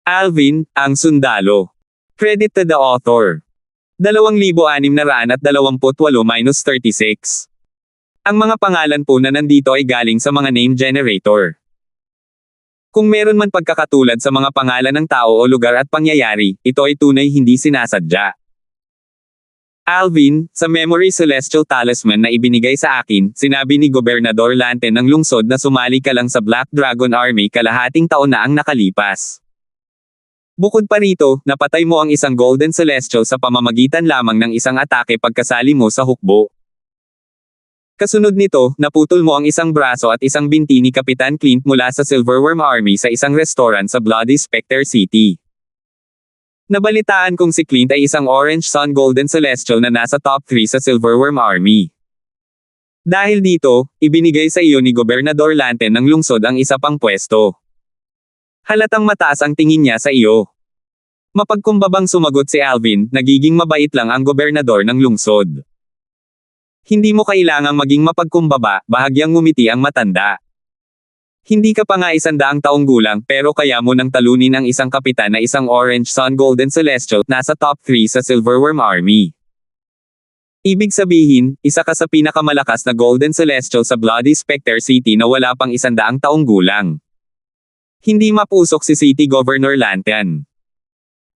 Alvin, ang sundalo. Credit to the author. 2,628-36. Ang mga pangalan po na nandito ay galing sa mga name generator. Kung meron man pagkakatulad sa mga pangalan ng tao o lugar at pangyayari, ito ay tunay hindi sinasadya. Alvin, sa Memory Celestial Talisman na ibinigay sa akin, sinabi ni Gobernador Lante ng lungsod na sumali ka lang sa Black Dragon Army kalahating taon na ang nakalipas. Bukod pa rito, napatay mo ang isang Golden Celestial sa pamamagitan lamang ng isang atake pagkasali mo sa hukbo. Kasunod nito, naputol mo ang isang braso at isang binti ni Kapitan Clint mula sa Silverworm Army sa isang restaurant sa Bloody Spectre City. Nabalitaan kong si Clint ay isang Orange Sun Golden Celestial na nasa top 3 sa Silverworm Army. Dahil dito, ibinigay sa iyo ni Gobernador Lante ng lungsod ang isa pang pwesto. Halatang mataas ang tingin niya sa iyo. Mapagkumbabang sumagot si Alvin, nagiging mabait lang ang gobernador ng lungsod. Hindi mo kailangang maging mapagkumbaba, bahagyang ngumiti ang matanda. Hindi ka pa nga 100 taong gulang pero kaya mo nang talunin ang isang kapitan na isang Orange Sun Golden Celestial nasa top 3 sa Silverworm Army. Ibig sabihin, isa ka sa pinakamalakas na Golden Celestial sa Bloody Spectre City na wala pang 100 taong gulang. Hindi mapusok si City Governor Lantan.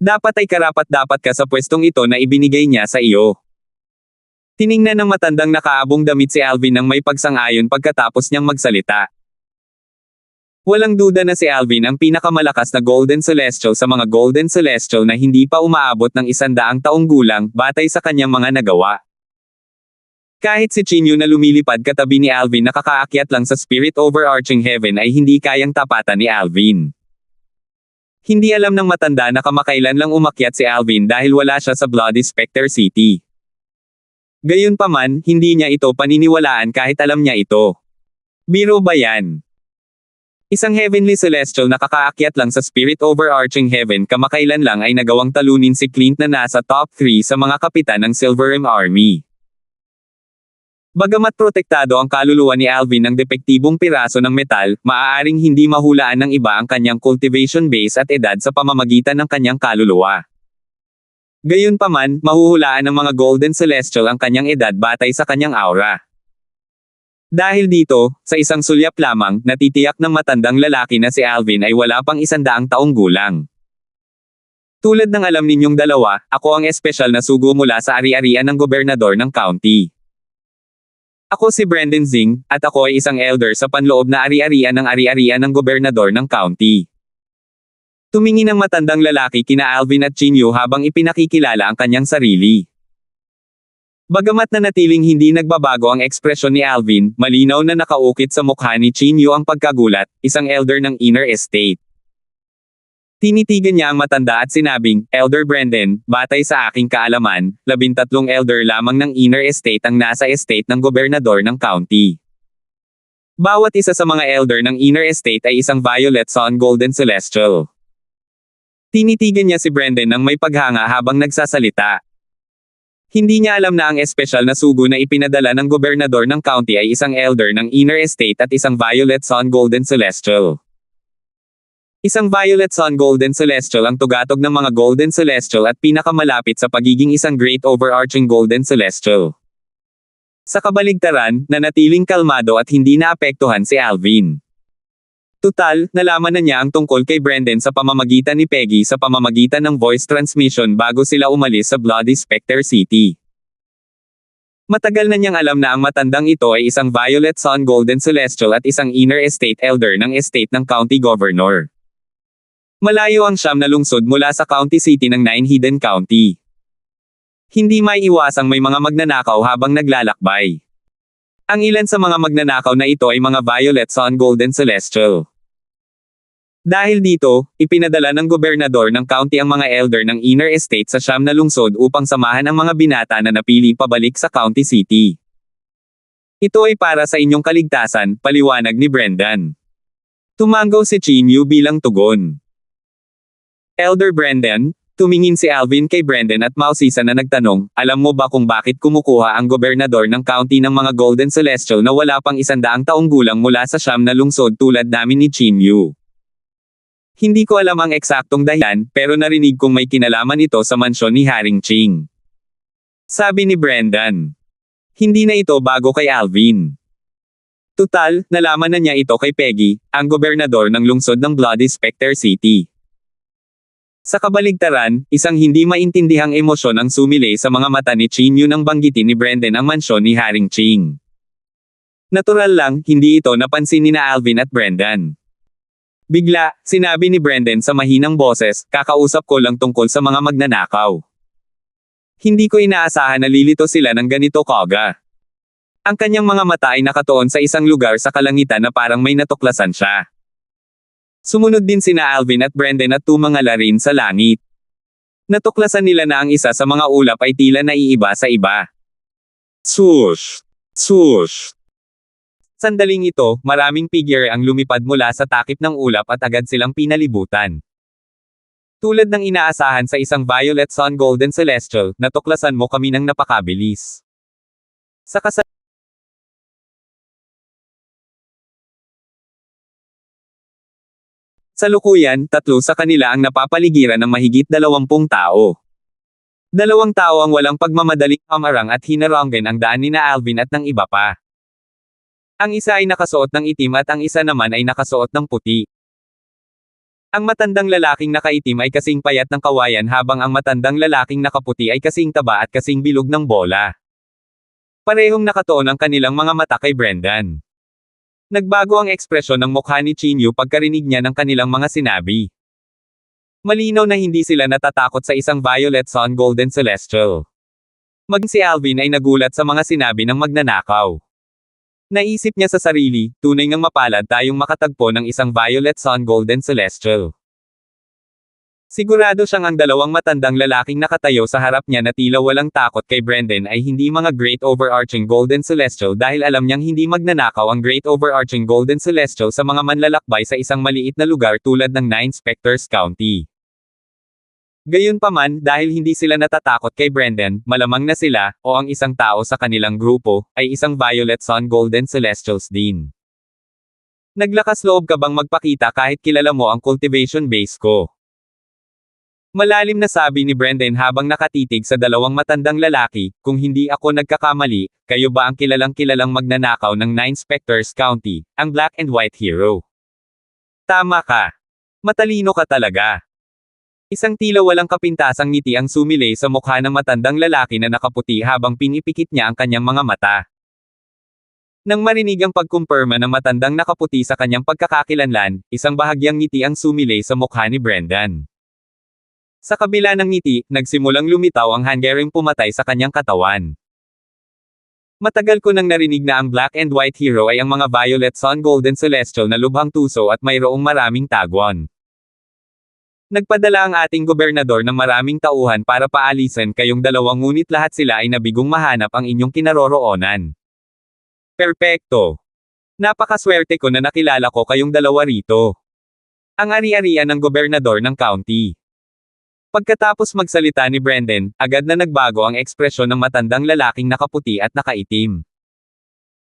Dapat ay karapat-dapat ka sa pwestong ito na ibinigay niya sa iyo. Tiningnan ng matandang nakaabong damit si Alvin nang may pagsang-ayon pagkatapos niyang magsalita. Walang duda na si Alvin ang pinakamalakas na Golden Celestial sa mga Golden Celestial na hindi pa umaabot ng 100 taong gulang, batay sa kanyang mga nagawa. Kahit si Chinyu na lumilipad katabi ni Alvin na kakaakyat lang sa Spirit Overarching Heaven ay hindi kayang tapatan ni Alvin. Hindi alam ng matanda na kamakailan lang umakyat si Alvin dahil wala siya sa Bloody Spectre City. Gayunpaman, hindi niya ito paniniwalaan kahit alam niya ito. Biro ba yan? Isang Heavenly Celestial na kakaakyat lang sa Spirit Overarching Heaven kamakailan lang ay nagawang talunin si Clint na nasa top 3 sa mga kapitan ng Silverworm Army. Bagamat protektado ang kaluluwa ni Alvin ng depektibong piraso ng metal, maaaring hindi mahulaan ng iba ang kanyang cultivation base at edad sa pamamagitan ng kanyang kaluluwa. Gayunpaman, mahuhulaan ng mga Golden Celestial ang kanyang edad batay sa kanyang aura. Dahil dito, sa isang sulyap lamang, natitiyak ng matandang lalaki na si Alvin ay wala pang 100 taong gulang. Tulad ng alam ninyong dalawa, ako ang espesyal na sugo mula sa ari-arian ng gobernador ng county. Ako si Brendan Zing, at ako ay isang elder sa panloob na ari-arian ng gobernador ng county. Tumingin ang matandang lalaki kina Alvin at Chinyu habang ipinakikilala ang kanyang sarili. Bagamat nanatiling hindi nagbabago ang ekspresyon ni Alvin, malinaw na nakaukit sa mukha ni Chinyu ang pagkagulat, isang elder ng Inner Estate. Tinitigan niya ang matanda at sinabing, Elder Brendan, batay sa aking kaalaman, 13 elder lamang ng Inner Estate ang nasa estate ng gobernador ng county. Bawat isa sa mga elder ng Inner Estate ay isang Violet Sun Golden Celestial. Tinitigan niya si Brendan nang may paghanga habang nagsasalita. Hindi niya alam na ang espesyal na sugo na ipinadala ng gobernador ng county ay isang elder ng Inner Estate at isang Violet Sun Golden Celestial. Isang Violet Sun Golden Celestial ang tugatog ng mga Golden Celestial at pinakamalapit sa pagiging isang Great Overarching Golden Celestial. Sa kabaligtaran, nanatiling kalmado at hindi naapektuhan si Alvin. Tutal, nalaman na niya ang tungkol kay Brendan sa pamamagitan ni Peggy sa pamamagitan ng voice transmission bago sila umalis sa Bloody Spectre City. Matagal na niyang alam na ang matandang ito ay isang Violet Sun Golden Celestial at isang Inner Estate Elder ng estate ng County Governor. Malayo ang siyam na lungsod mula sa County City ng Nine Hidden County. Hindi may iwasang may mga magnanakaw habang naglalakbay. Ang ilan sa mga magnanakaw na ito ay mga Violet Sun Golden Celestial. Dahil dito, ipinadala ng gobernador ng county ang mga elder ng Inner Estate sa siyam na lungsod upang samahan ang mga binata na napili pabalik sa County City. Ito ay para sa inyong kaligtasan, paliwanag ni Brendan. Tumango si Chinyu bilang tugon. Elder Brendan, tumingin si Alvin kay Brendan at mausisa na nagtanong, alam mo ba kung bakit kumukuha ang gobernador ng county ng mga Golden Celestial na wala pang 100 taong gulang mula sa siyam na lungsod tulad namin ni Chinyu? Hindi ko alam ang eksaktong dahilan, pero narinig kong may kinalaman ito sa mansyon ni Haring Ching. Sabi ni Brendan. Hindi na ito bago kay Alvin. Tutal, nalaman na niya ito kay Peggy, ang gobernador ng lungsod ng Bloody Spectre City. Sa kabaligtaran, isang hindi maintindihang emosyon ang sumilay sa mga mata ni Chin Yu nang banggitin ni Brendan ang mansyon ni Haring Ching. Natural lang, hindi ito napansin ni na Alvin at Brendan. Bigla, sinabi ni Brendan sa mahinang boses, kakausap ko lang tungkol sa mga magnanakaw. Hindi ko inaasahan na lilito sila ng ganito kaga. Ang kanyang mga mata ay nakatuon sa isang lugar sa kalangitan na parang may natuklasan siya. Sumunod din sina Alvin at Brendan at tumangala rin sa langit. Natuklasan nila na ang isa sa mga ulap ay tila naiiba sa iba. Swoosh! Swoosh! Sandaling ito, maraming figure ang lumipad mula sa takip ng ulap at agad silang pinalibutan. Tulad ng inaasahan sa isang Violet Sun Golden Celestial, natuklasan mo kami ng napakabilis. Sa lukuyan, 3 sa kanila ang napapaligiran ng mahigit 20 tao. 2 tao ang walang pagmamadaling amarang at hinaranggan ang daan ni na Alvin at ng iba pa. Ang isa ay nakasuot ng itim at ang isa naman ay nakasuot ng puti. Ang matandang lalaking nakaitim ay kasing payat ng kawayan habang ang matandang lalaking nakaputi ay kasing taba at kasing bilog ng bola. Parehong nakatuon ang kanilang mga mata kay Brendan. Nagbago ang ekspresyon ng mukha ni Chin Yu pagkarinig niya ng kanilang mga sinabi. Malinaw na hindi sila natatakot sa isang Violet Sun Golden Celestial. Maging si Alvin ay nagulat sa mga sinabi ng magnanakaw. Naisip niya sa sarili, tunay ngang mapalad tayong makatagpo ng isang Violet Sun Golden Celestial. Sigurado siyang ang 2 matandang lalaking nakatayo sa harap niya na tila walang takot kay Brendan ay hindi mga Great Overarching Golden Celestial dahil alam niyang hindi magnanakaw ang Great Overarching Golden Celestial sa mga manlalakbay sa isang maliit na lugar tulad ng Nine Spectres County. Gayunpaman, dahil hindi sila natatakot kay Brendan, malamang na sila, o ang isang tao sa kanilang grupo, ay isang Violet Sun Golden Celestials din. Naglakas loob ka bang magpakita kahit kilala mo ang cultivation base ko? Malalim na sabi ni Brendan habang nakatitig sa 2 matandang lalaki, kung hindi ako nagkakamali, kayo ba ang kilalang magnanakaw ng Nine Spectres County, ang Black and White Hero? Tama ka. Matalino ka talaga. Isang tila walang kapintasang ngiti ang sumilay sa mukha ng matandang lalaki na nakaputi habang pinipikit niya ang kanyang mga mata. Nang marinig ang pagkumpirma ng matandang nakaputi sa kanyang pagkakakilanlan, isang bahagyang ngiti ang sumilay sa mukha ni Brendan. Sa kabila ng ngiti, nagsimulang lumitaw ang hangering pumatay sa kanyang katawan. Matagal ko nang narinig na ang Black and White Hero ay ang mga Violet Sun Golden Celestial na lubhang tuso at mayroong maraming tagwan. Nagpadala ang ating gobernador ng maraming tauhan para paalisan kayong 2 ngunit lahat sila ay nabigong mahanap ang inyong kinaroroonan. Perpekto! Napakaswerte ko na nakilala ko kayong 2 rito. Ang ari-arian ng gobernador ng county. Pagkatapos magsalita ni Brendan, agad na nagbago ang ekspresyon ng matandang lalaking nakaputi at nakaitim.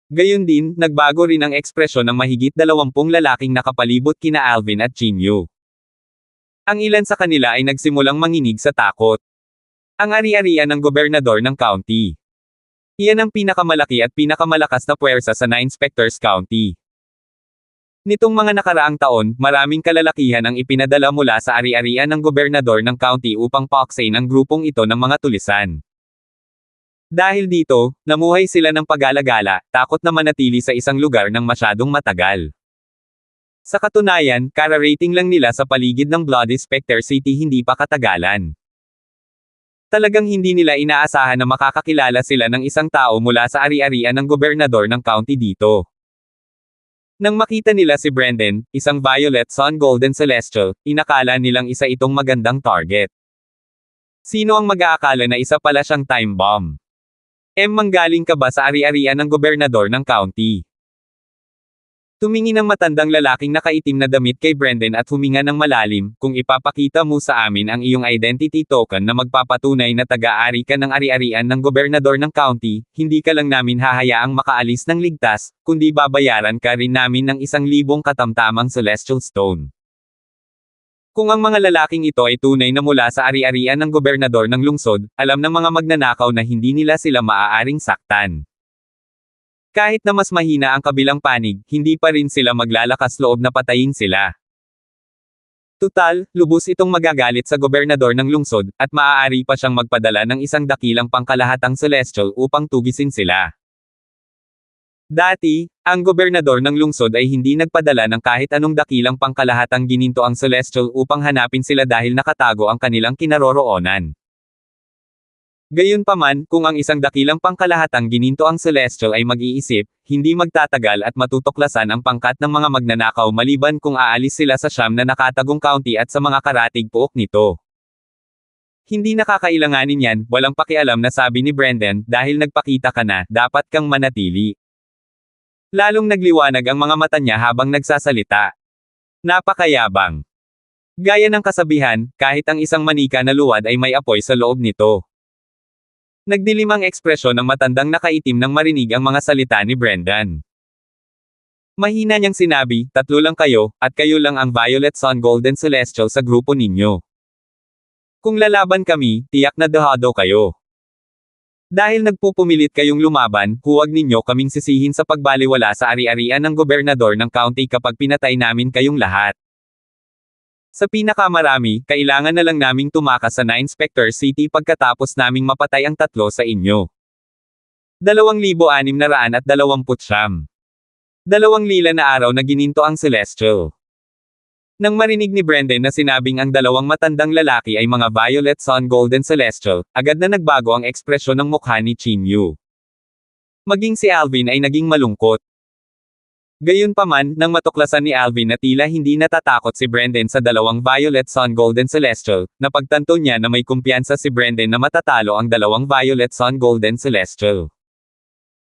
Gayon din, nagbago rin ang ekspresyon ng mahigit 20 lalaking nakapalibot kina Alvin at Chin Yu. Ang ilan sa kanila ay nagsimulang manginig sa takot. Ang ari-arian ng gobernador ng county. Iyan ang pinakamalaki at pinakamalakas na puwersa sa Nine Spectres County. Nitong mga nakaraang taon, maraming kalalakihan ang ipinadala mula sa ari-arian ng gobernador ng county upang paaksayin ang grupong ito ng mga tulisan. Dahil dito, namuhay sila ng pag-alagala, takot na manatili sa isang lugar ng masyadong matagal. Sa katunayan, kararating lang nila sa paligid ng Bloody Spectre City hindi pa katagalan. Talagang hindi nila inaasahan na makakakilala sila ng isang tao mula sa ari-arian ng gobernador ng county dito. Nang makita nila si Brendan, isang Violet Sun Golden Celestial, inakala nilang isa itong magandang target. Sino ang mag-aakala na isa pala siyang time bomb? Manggaling ka ba sa ari-arian ng gobernador ng county? Tumingin ang matandang lalaking nakaitim na damit kay Brendan at huminga ng malalim, kung ipapakita mo sa amin ang iyong identity token na magpapatunay na taga-ari ka ng ari-arian ng gobernador ng county, hindi ka lang namin hahayaang makaalis ng ligtas, kundi babayaran ka rin namin ng 1,000 katamtamang celestial stone. Kung ang mga lalaking ito ay tunay na mula sa ari-arian ng gobernador ng lungsod, alam ng mga magnanakaw na hindi nila sila maaaring saktan. Kahit na mas mahina ang kabilang panig, hindi pa rin sila maglalakas loob na patayin sila. Tutal, lubos itong magagalit sa gobernador ng lungsod, at maaari pa siyang magpadala ng isang dakilang pangkalahatang celestial upang tugisin sila. Dati, ang gobernador ng lungsod ay hindi nagpadala ng kahit anong dakilang pangkalahatang ginintoang celestial upang hanapin sila dahil nakatago ang kanilang kinaroroonan. Gayunpaman, kung ang isang dakilang pangkalahatang ginintoang celestial ay mag-iisip, hindi magtatagal at matutuklasan ang pangkat ng mga magnanakaw maliban kung aalis sila sa siyam na nakatagong county at sa mga karatig pook nito. Hindi nakakailanganin yan, walang pakialam na sabi ni Brendan, dahil nagpakita ka na, dapat kang manatili. Lalong nagliwanag ang mga mata niya habang nagsasalita. Napakayabang. Gaya ng kasabihan, kahit ang isang manika na luwad ay may apoy sa loob nito. Nagdilim ang ekspresyon ng matandang nakaitim nang marinig ang mga salita ni Brendan. Mahina niyang sinabi, 3 lang kayo, at kayo lang ang Violet Sun Golden Celestial sa grupo ninyo. Kung lalaban kami, tiyak na dehado kayo. Dahil nagpupumilit kayong lumaban, huwag ninyo kaming sisihin sa pagbaliwala sa ari-arian ng gobernador ng county kapag pinatay namin kayong lahat. Sa pinakamarami, kailangan na lang naming tumakas sa 9 Spectre City pagkatapos naming mapatay ang 3 sa inyo. 2,629. 2 lila na araw na gininto ang Celestial. Nang marinig ni Brendan na sinabing ang 2 matandang lalaki ay mga Violet Sun Golden Celestial, agad na nagbago ang ekspresyon ng mukha ni Chinyu. Maging si Alvin ay naging malungkot. Gayunpaman, nang matuklasan ni Alvin na tila hindi natatakot si Brendan sa 2 Violet Sun Golden Celestial, napagtanto niya na may kumpiyansa si Brendan na matatalo ang 2 Violet Sun Golden Celestial.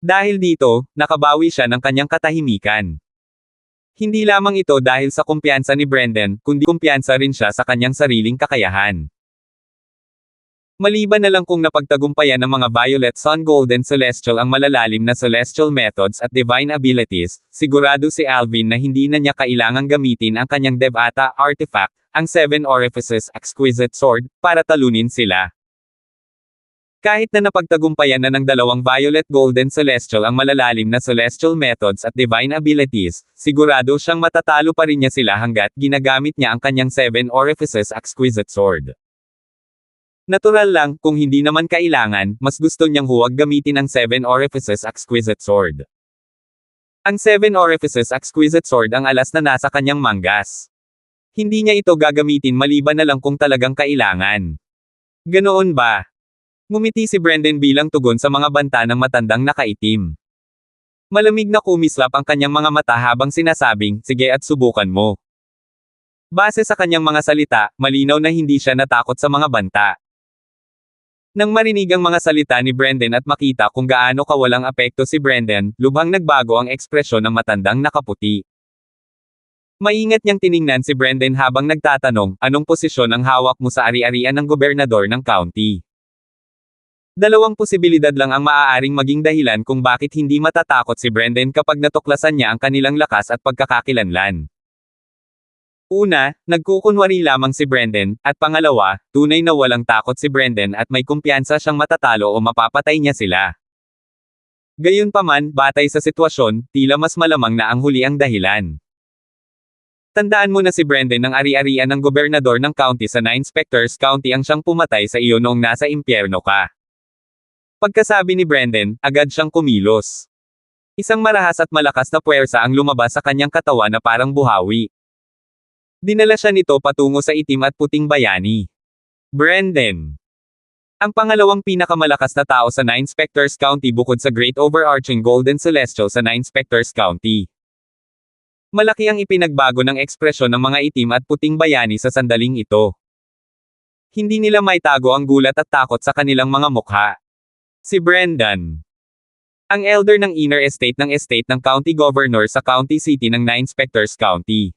Dahil dito, nakabawi siya ng kanyang katahimikan. Hindi lamang ito dahil sa kumpiyansa ni Brendan, kundi kumpiyansa rin siya sa kanyang sariling kakayahan. Maliban na lang kung napagtagumpayan ng mga Violet Sun Golden Celestial ang malalalim na celestial methods at divine abilities, sigurado si Alvin na hindi na niya kailangang gamitin ang kanyang Devata artifact, ang 7 Orifices Exquisite Sword, para talunin sila. Kahit na napagtagumpayan na ng 2 Violet Golden Celestial ang malalalim na celestial methods at divine abilities, sigurado siyang matatalo pa rin niya sila hanggat ginagamit niya ang kanyang 7 Orifices Exquisite Sword. Natural lang, kung hindi naman kailangan, mas gusto niyang huwag gamitin ang 7 Orifices Exquisite Sword. Ang 7 Orifices Exquisite Sword ang alas na nasa kanyang manggas. Hindi niya ito gagamitin maliban na lang kung talagang kailangan. Ganoon ba? Ngumiti si Brendan bilang tugon sa mga banta ng matandang nakaitim. Malamig na kumislap ang kanyang mga mata habang sinasabing, sige at subukan mo. Base sa kanyang mga salita, malinaw na hindi siya natakot sa mga banta. Nang marinig ang mga salita ni Brendan at makita kung gaano kawalang apekto si Brendan, lubhang nagbago ang ekspresyon ng matandang nakaputi. Maingat niyang tiningnan si Brendan habang nagtatanong, anong posisyon ang hawak mo sa ari-arian ng gobernador ng county? 2 posibilidad lang ang maaaring maging dahilan kung bakit hindi matatakot si Brendan kapag natuklasan niya ang kanilang lakas at pagkakakilanlan. Una, nagkukunwari lamang si Brendan, at pangalawa, tunay na walang takot si Brendan at may kumpiyansa siyang matatalo o mapapatay niya sila. Gayunpaman, batay sa sitwasyon, tila mas malamang na ang huli ang dahilan. Tandaan mo na si Brendan ang ari-arian ng gobernador ng county sa 9 Spectres County ang siyang pumatay sa iyo noong nasa impyerno ka. Pagkasabi ni Brendan, agad siyang kumilos. Isang marahas at malakas na puwersa ang lumabas sa kanyang katawan na parang buhawi. Dinala siya nito patungo sa itim at puting bayani. Brendan. Ang pangalawang pinakamalakas na tao sa 9 Spectres County bukod sa Great Overarching Golden Celestial sa 9 Spectres County. Malaki ang ipinagbago ng ekspresyon ng mga itim at puting bayani sa sandaling ito. Hindi nila maitago ang gulat at takot sa kanilang mga mukha. Si Brendan. Ang elder ng inner estate ng county governor sa county city ng 9 Spectres County.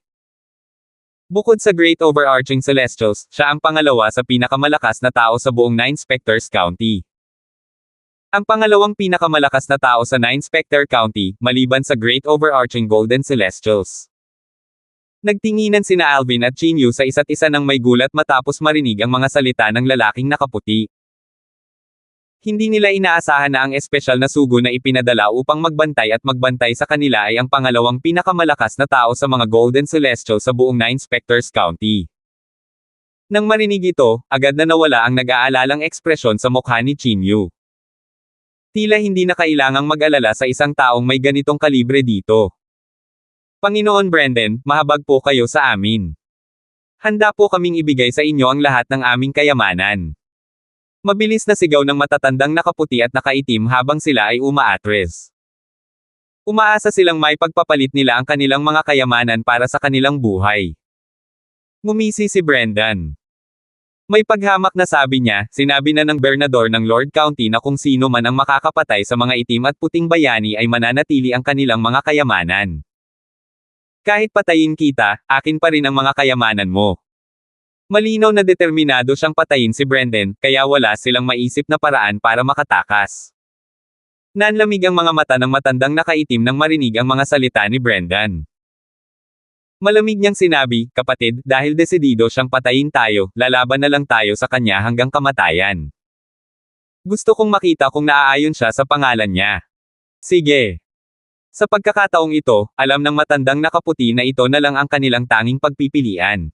Bukod sa Great Overarching Celestials, siya ang pangalawa sa pinakamalakas na tao sa buong 9 Spectres County. Ang pangalawang pinakamalakas na tao sa 9 Spectre County, maliban sa Great Overarching Golden Celestials. Nagtinginan sina Alvin at Chinyu sa isa't isa ng may gulat matapos marinig ang mga salita ng lalaking nakaputi. Hindi nila inaasahan na ang espesyal na sugo na ipinadala upang magbantay at magbantay sa kanila ay ang pangalawang pinakamalakas na tao sa mga Golden Celestial sa buong Nine Specters County. Nang marinig ito, agad na nawala ang nag-aalalang ekspresyon sa mukha ni Chinyu. Tila hindi na kailangang mag-alala sa isang taong may ganitong kalibre dito. Panginoon Brendan, mahabag po kayo sa amin. Handa po kaming ibigay sa inyo ang lahat ng aming kayamanan. Mabilis na sigaw ng matatandang nakaputi at nakaitim habang sila ay umaatres. Umaasa silang may pagpapalit nila ang kanilang mga kayamanan para sa kanilang buhay. Ngumisi si Brendan. May paghamak na sabi niya, sinabi na ng Bernador ng Lord County na kung sino man ang makakapatay sa mga itim at puting bayani ay mananatili ang kanilang mga kayamanan. Kahit patayin kita, akin pa rin ang mga kayamanan mo. Malinaw na determinado siyang patayin si Brendan, kaya wala silang maisip na paraan para makatakas. Nanlamig ang mga mata ng matandang nakaitim nang marinig ang mga salita ni Brendan. Malamig niyang sinabi, kapatid, dahil desidido siyang patayin tayo, lalaban na lang tayo sa kanya hanggang kamatayan. Gusto kong makita kung naaayon siya sa pangalan niya. Sige. Sa pagkakataong ito, alam ng matandang nakaputi na ito na lang ang kanilang tanging pagpipilian.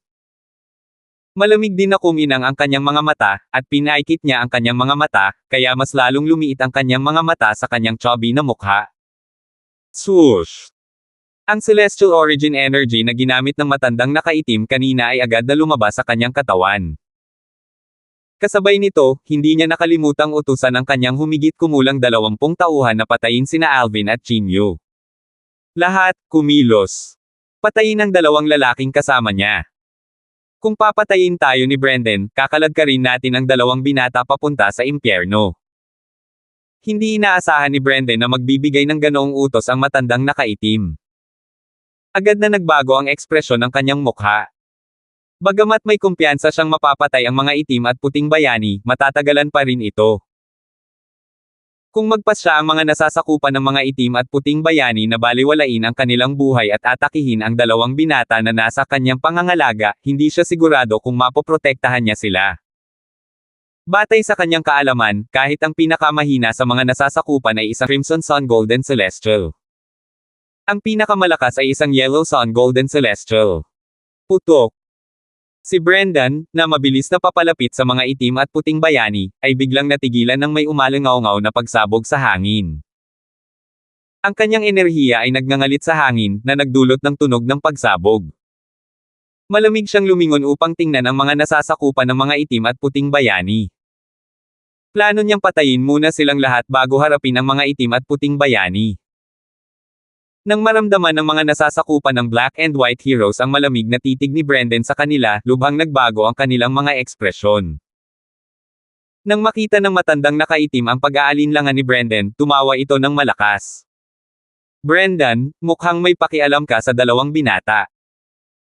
Malamig din na kuminang ang kanyang mga mata, at pinaikit niya ang kanyang mga mata, kaya mas lalong lumiit ang kanyang mga mata sa kanyang chubby na mukha. Swoosh! Ang celestial origin energy na ginamit ng matandang nakaitim kanina ay agad na lumabas sa kanyang katawan. Kasabay nito, hindi niya nakalimutang utusan ang kanyang humigit kumulang 20 tauhan na patayin sina Alvin at Chinyu. Lahat, kumilos. Patayin ang dalawang lalaking kasama niya. Kung papatayin tayo ni Brendan, kakalagkarin natin ang dalawang binata papunta sa impyerno. Hindi inaasahan ni Brendan na magbibigay ng ganoong utos ang matandang nakaitim. Agad na nagbago ang ekspresyon ng kanyang mukha. Bagamat may kumpiyansa siyang mapapatay ang mga itim at puting bayani, matatagalan pa rin ito. Kung magpas siya ang mga nasasakupan ng mga itim at puting bayani na baliwalain ang kanilang buhay at atakihin ang dalawang binata na nasa kanyang pangangalaga, hindi siya sigurado kung mapoprotektahan niya sila. Batay sa kanyang kaalaman, kahit ang pinakamahina sa mga nasasakupan ay isang Crimson Sun Golden Celestial. Ang pinakamalakas ay isang Yellow Sun Golden Celestial. Putok. Si Brendan, na mabilis na papalapit sa mga itim at puting bayani, ay biglang natigilan ng may umalangaw-ngaw na pagsabog sa hangin. Ang kanyang enerhiya ay nagngangalit sa hangin, na nagdulot ng tunog ng pagsabog. Malamig siyang lumingon upang tingnan ang mga nasasakupan ng mga itim at puting bayani. Plano niyang patayin muna silang lahat bago harapin ang mga itim at puting bayani. Nang maramdaman ng mga nasasakupan ng Black and White Heroes ang malamig na titig ni Brendan sa kanila, lubhang nagbago ang kanilang mga ekspresyon. Nang makita ng matandang nakaitim ang pag-aalinlangan ni Brendan, tumawa ito ng malakas. Brendan, mukhang may pakialam ka sa dalawang binata.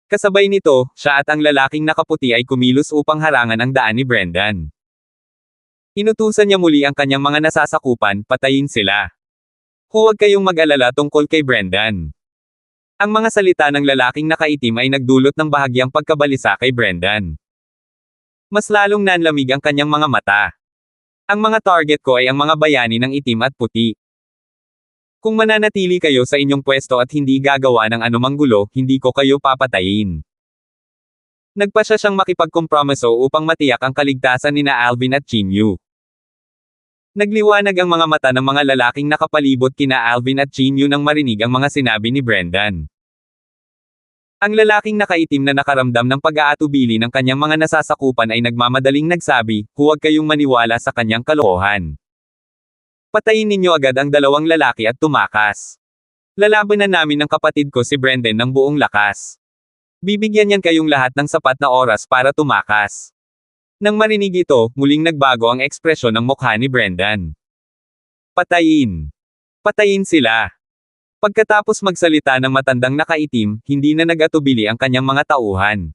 Kasabay nito, siya at ang lalaking nakaputi ay kumilos upang harangan ang daan ni Brendan. Inutusan niya muli ang kanyang mga nasasakupan, patayin sila. Huwag kayong mag-alala tungkol kay Brendan. Ang mga salita ng lalaking nakaitim ay nagdulot ng bahagyang pagkabalisa kay Brendan. Mas lalong nanlamig ang kanyang mga mata. Ang mga target ko ay ang mga bayani ng itim at puti. Kung mananatili kayo sa inyong pwesto at hindi gagawa ng anumang gulo, hindi ko kayo papatayin. Nagpasya siyang makipagkompromiso upang matiyak ang kaligtasan nina Alvin at Chinyu. Nagliwanag ang mga mata ng mga lalaking nakapalibot kina Alvin at Chinyu nang marinig ang mga sinabi ni Brendan. Ang lalaking nakaitim na nakaramdam ng pag-aatubili ng kanyang mga nasasakupan ay nagmamadaling nagsabi, huwag kayong maniwala sa kanyang kalokohan. Patayin ninyo agad ang dalawang lalaki at tumakas. Lalabanan namin ng kapatid ko si Brendan ng buong lakas. Bibigyan niyan kayong lahat ng sapat na oras para tumakas. Nang marinig ito, muling nagbago ang ekspresyon ng mukha ni Brendan. Patayin. Patayin sila. Pagkatapos magsalita ng matandang nakaitim, hindi na nag-atubili ang kanyang mga tauhan.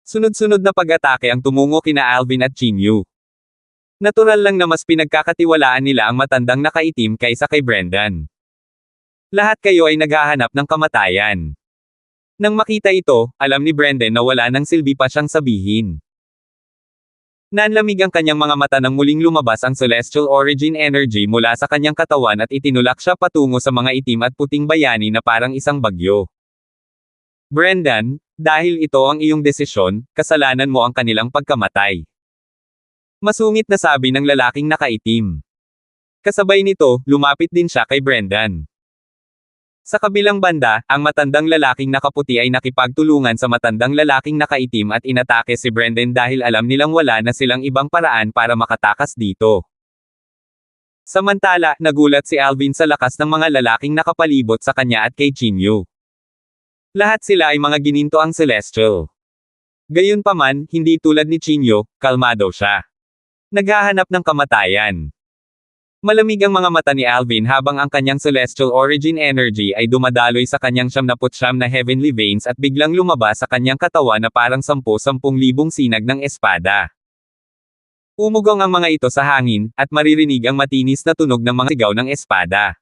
Sunod-sunod na pag-atake ang tumungo kina Alvin at Chinyu. Natural lang na mas pinagkakatiwalaan nila ang matandang nakaitim kaysa kay Brendan. Lahat kayo ay naghahanap ng kamatayan. Nang makita ito, alam ni Brendan na wala nang silbi pa siyang sabihin. Nanlamig ang kanyang mga mata nang muling lumabas ang celestial origin energy mula sa kanyang katawan at itinulak siya patungo sa mga itim at puting bayani na parang isang bagyo. Brendan, dahil ito ang iyong desisyon, kasalanan mo ang kanilang pagkamatay. Masungit na sabi ng lalaking nakaitim. Kasabay nito, lumapit din siya kay Brendan. Sa kabilang banda, ang matandang lalaking nakaputi ay nakipagtulungan sa matandang lalaking nakaitim at inatake si Brendan dahil alam nilang wala na silang ibang paraan para makatakas dito. Samantala, nagulat si Alvin sa lakas ng mga lalaking nakapalibot sa kanya at kay Chinyu. Lahat sila ay mga gininto ang Celestial. Gayunpaman, hindi tulad ni Chinyu, kalmado siya. Naghahanap ng kamatayan. Malamig ang mga mata ni Alvin habang ang kanyang celestial origin energy ay dumadaloy sa kanyang 79 na heavenly veins at biglang lumabas sa kanyang katawan na parang 10,000 sinag ng espada. Umugong ang mga ito sa hangin, at maririnig ang matinis na tunog ng mga sigaw ng espada.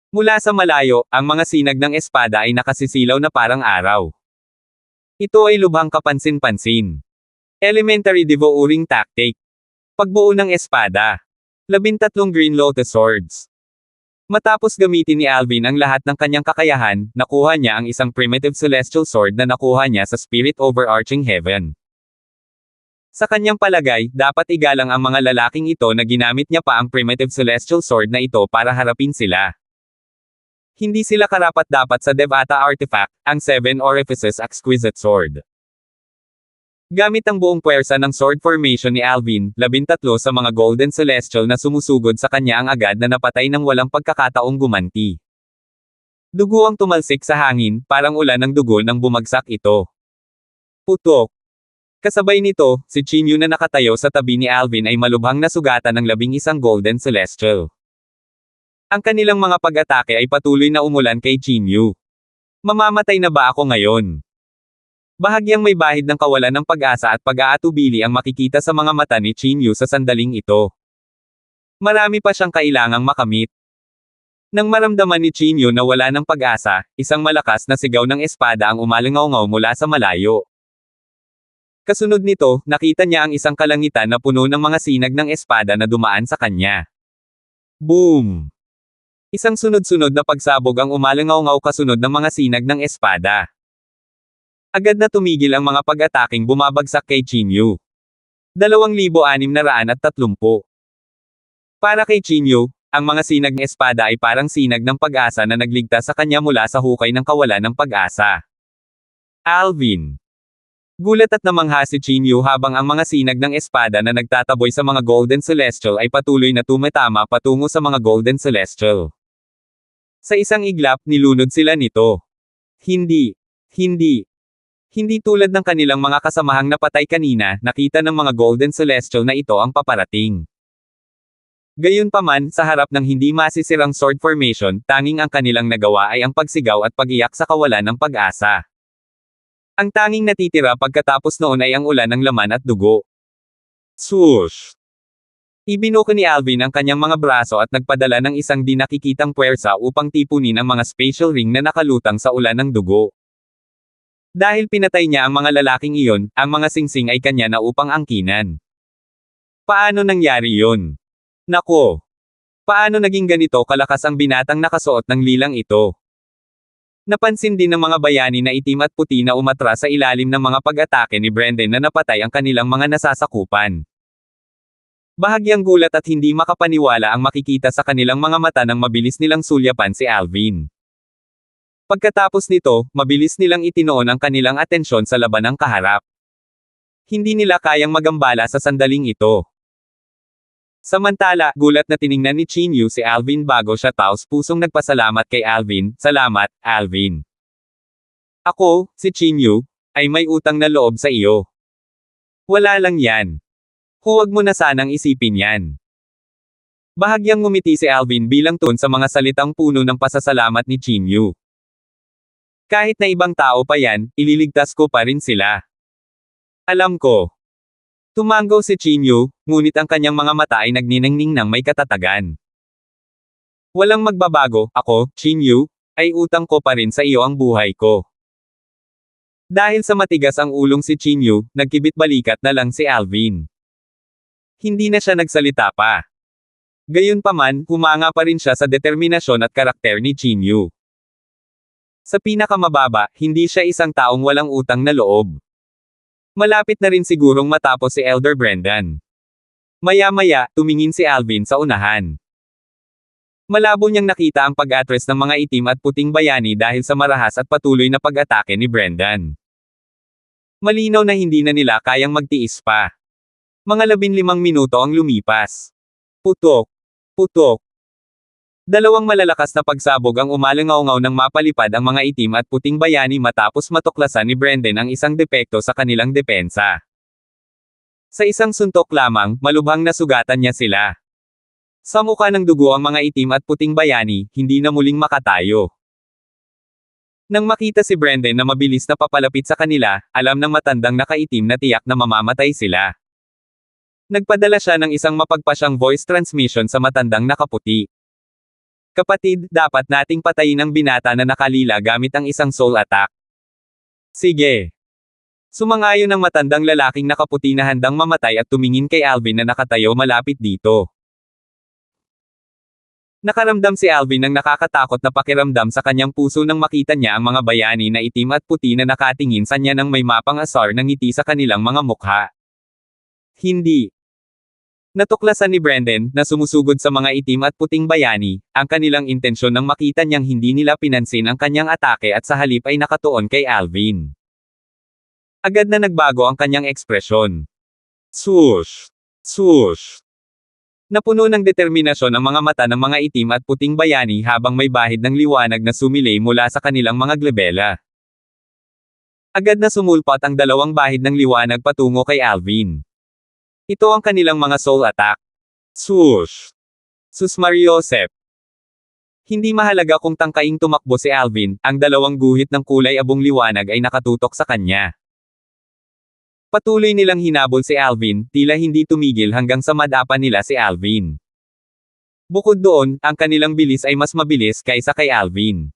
Mula sa malayo, ang mga sinag ng espada ay nakasisilaw na parang araw. Ito ay lubhang kapansin-pansin. Elementary devouring tactic. Pagbuo ng espada. 13 Green Lotus Swords. Matapos gamitin ni Alvin ang lahat ng kanyang kakayahan, nakuha niya ang isang primitive celestial sword na nakuha niya sa Spirit Overarching Heaven. Sa kanyang palagay, dapat igalang ang mga lalaking ito na ginamit niya pa ang primitive celestial sword na ito para harapin sila. Hindi sila karapat-dapat sa Devata artifact, ang 7 Orifices Exquisite Sword. Gamit ang buong puwersa ng sword formation ni Alvin, 13 sa mga Golden Celestial na sumusugod sa kanya ang agad na napatay ng walang pagkakataong gumanti. Dugo ang tumalsik sa hangin, parang ulan ng dugo nang bumagsak ito. Putok. Kasabay nito, si Chinyu na nakatayo sa tabi ni Alvin ay malubhang nasugatan ng 11 Golden Celestial. Ang kanilang mga pag-atake ay patuloy na umulan kay Chinyu. Mamamatay na ba ako ngayon? Bahagyang may bahid ng kawalan ng pag-asa at pag-aatubili ang makikita sa mga mata ni Chinyu sa sandaling ito. Marami pa siyang kailangang makamit. Nang maramdaman ni Chinyu na wala ng pag-asa, isang malakas na sigaw ng espada ang umalingaw-ngaw mula sa malayo. Kasunod nito, nakita niya ang isang kalangitan na puno ng mga sinag ng espada na dumaan sa kanya. Boom! Isang sunod-sunod na pagsabog ang umalingaw-ngaw kasunod ng mga sinag ng espada. Agad na tumigil ang mga pag-ataking bumabagsak kay Chinyu. 2,630. Para kay Chinyu, ang mga sinag ng espada ay parang sinag ng pag-asa na nagligtas sa kanya mula sa hukay ng kawalan ng pag-asa. Alvin. Gulat at namangha si Chinyu habang ang mga sinag ng espada na nagtataboy sa mga Golden Celestial ay patuloy na tumatama patungo sa mga Golden Celestial. Sa isang iglap, nilunod sila nito. Hindi tulad ng kanilang mga kasamahang napatay kanina, nakita ng mga Golden Celestial na ito ang paparating. Gayunpaman, sa harap ng hindi masisirang sword formation, tanging ang kanilang nagawa ay ang pagsigaw at pag-iyak sa kawalan ng pag-asa. Ang tanging natitira pagkatapos noon ay ang ulan ng laman at dugo. Swoosh! Ibinuko ni Alvin ang kanyang mga braso at nagpadala ng isang di nakikitang puwersa upang tipunin ang mga spatial ring na nakalutang sa ulan ng dugo. Dahil pinatay niya ang mga lalaking iyon, ang mga singsing ay kanya na upang angkinan. Paano nangyari yun? Nako! Paano naging ganito kalakas ang binatang nakasuot ng lilang ito? Napansin din ng mga bayani na itim at puti na umatras sa ilalim ng mga pag-atake ni Brendan na napatay ang kanilang mga nasasakupan. Bahagyang gulat at hindi makapaniwala ang makikita sa kanilang mga mata nang mabilis nilang sulyapan si Alvin. Pagkatapos nito, mabilis nilang itinoon ang kanilang atensyon sa labanang kaharap. Hindi nila kayang magambala sa sandaling ito. Samantala, gulat na tiningnan ni Chinyu si Alvin bago siya taos pusong nagpasalamat kay Alvin. Salamat, Alvin. Ako, si Chinyu, ay may utang na loob sa iyo. Wala lang yan. Huwag mo na sanang isipin yan. Bahagyang ngumiti si Alvin bilang tun sa mga salitang puno ng pasasalamat ni Chinyu. Kahit na ibang tao pa yan, ililigtas ko pa rin sila. Alam ko. Tumanggaw si Chinyu, ngunit ang kanyang mga mata ay nagniningning ng may katatagan. Walang magbabago, ako, Chinyu, ay utang ko pa rin sa iyo ang buhay ko. Dahil sa matigas ang ulong si Chinyu, nagkibit-balikat na lang si Alvin. Hindi na siya nagsalita pa. Gayunpaman, humanga pa rin siya sa determinasyon at karakter ni Chinyu. Sa pinakamababa, hindi siya isang taong walang utang na loob. Malapit na rin sigurong matapos si Elder Brendan. Maya-maya, tumingin si Alvin sa unahan. Malabo niyang nakita ang pag-atres ng mga itim at puting bayani dahil sa marahas at patuloy na pag-atake ni Brendan. Malinaw na hindi na nila kayang magtiis pa. Mga 15 minuto ang lumipas. Putok. Putok. Dalawang malalakas na pagsabog ang umalangaw-ngaw ng mapalipad ang mga itim at puting bayani matapos matuklasan ni Brendan ang isang depekto sa kanilang depensa. Sa isang suntok lamang, malubhang nasugatan niya sila. Sa mukha ng dugo ang mga itim at puting bayani, hindi na muling makatayo. Nang makita si Brendan na mabilis na papalapit sa kanila, alam ng matandang nakaitim na tiyak na mamamatay sila. Nagpadala siya ng isang mapagpasyang voice transmission sa matandang nakaputi. Kapatid, dapat nating patayin ang binata na nakalila gamit ang isang soul attack. Sige. Sumangayon ang matandang lalaking nakaputi na handang mamatay at tumingin kay Alvin na nakatayo malapit dito. Nakaramdam si Alvin ng nakakatakot na pakiramdam sa kanyang puso nang makita niya ang mga bayani na itim at puti na nakatingin sa niya ng may mapang asar ng ngiti sa kanilang mga mukha. Hindi. Natuklasan ni Brendan, na sumusugod sa mga itim at puting bayani, ang kanilang intensyon nang makita niyang hindi nila pinansin ang kanyang atake at sa halip ay nakatuon kay Alvin. Agad na nagbago ang kanyang ekspresyon. Swoosh! Swoosh! Napuno ng determinasyon ang mga mata ng mga itim at puting bayani habang may bahid ng liwanag na sumilay mula sa kanilang mga glabela. Agad na sumulpot ang dalawang bahid ng liwanag patungo kay Alvin. Ito ang kanilang mga soul attack. Swoosh! Susmariosep! Hindi mahalaga kung tangkaing tumakbo si Alvin, ang dalawang guhit ng kulay abong liwanag ay nakatutok sa kanya. Patuloy nilang hinabol si Alvin, tila hindi tumigil hanggang sa madapan nila si Alvin. Bukod doon, ang kanilang bilis ay mas mabilis kaysa kay Alvin.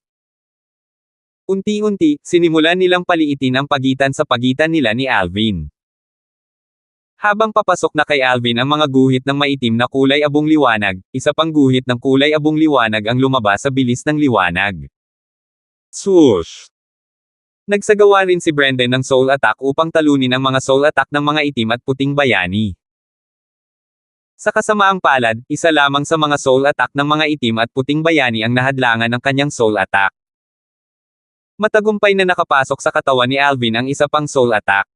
Unti-unti, sinimulan nilang paliitin ang pagitan sa pagitan nila ni Alvin. Habang papasok na kay Alvin ang mga guhit ng maitim na kulay abong liwanag, isa pang guhit ng kulay abong liwanag ang lumabas sa bilis ng liwanag. Swoosh! Nagsagawa rin si Brendan ng soul attack upang talunin ang mga soul attack ng mga itim at puting bayani. Sa kasamaang palad, isa lamang sa mga soul attack ng mga itim at puting bayani ang nahadlangan ng kanyang soul attack. Matagumpay na nakapasok sa katawan ni Alvin ang isa pang soul attack.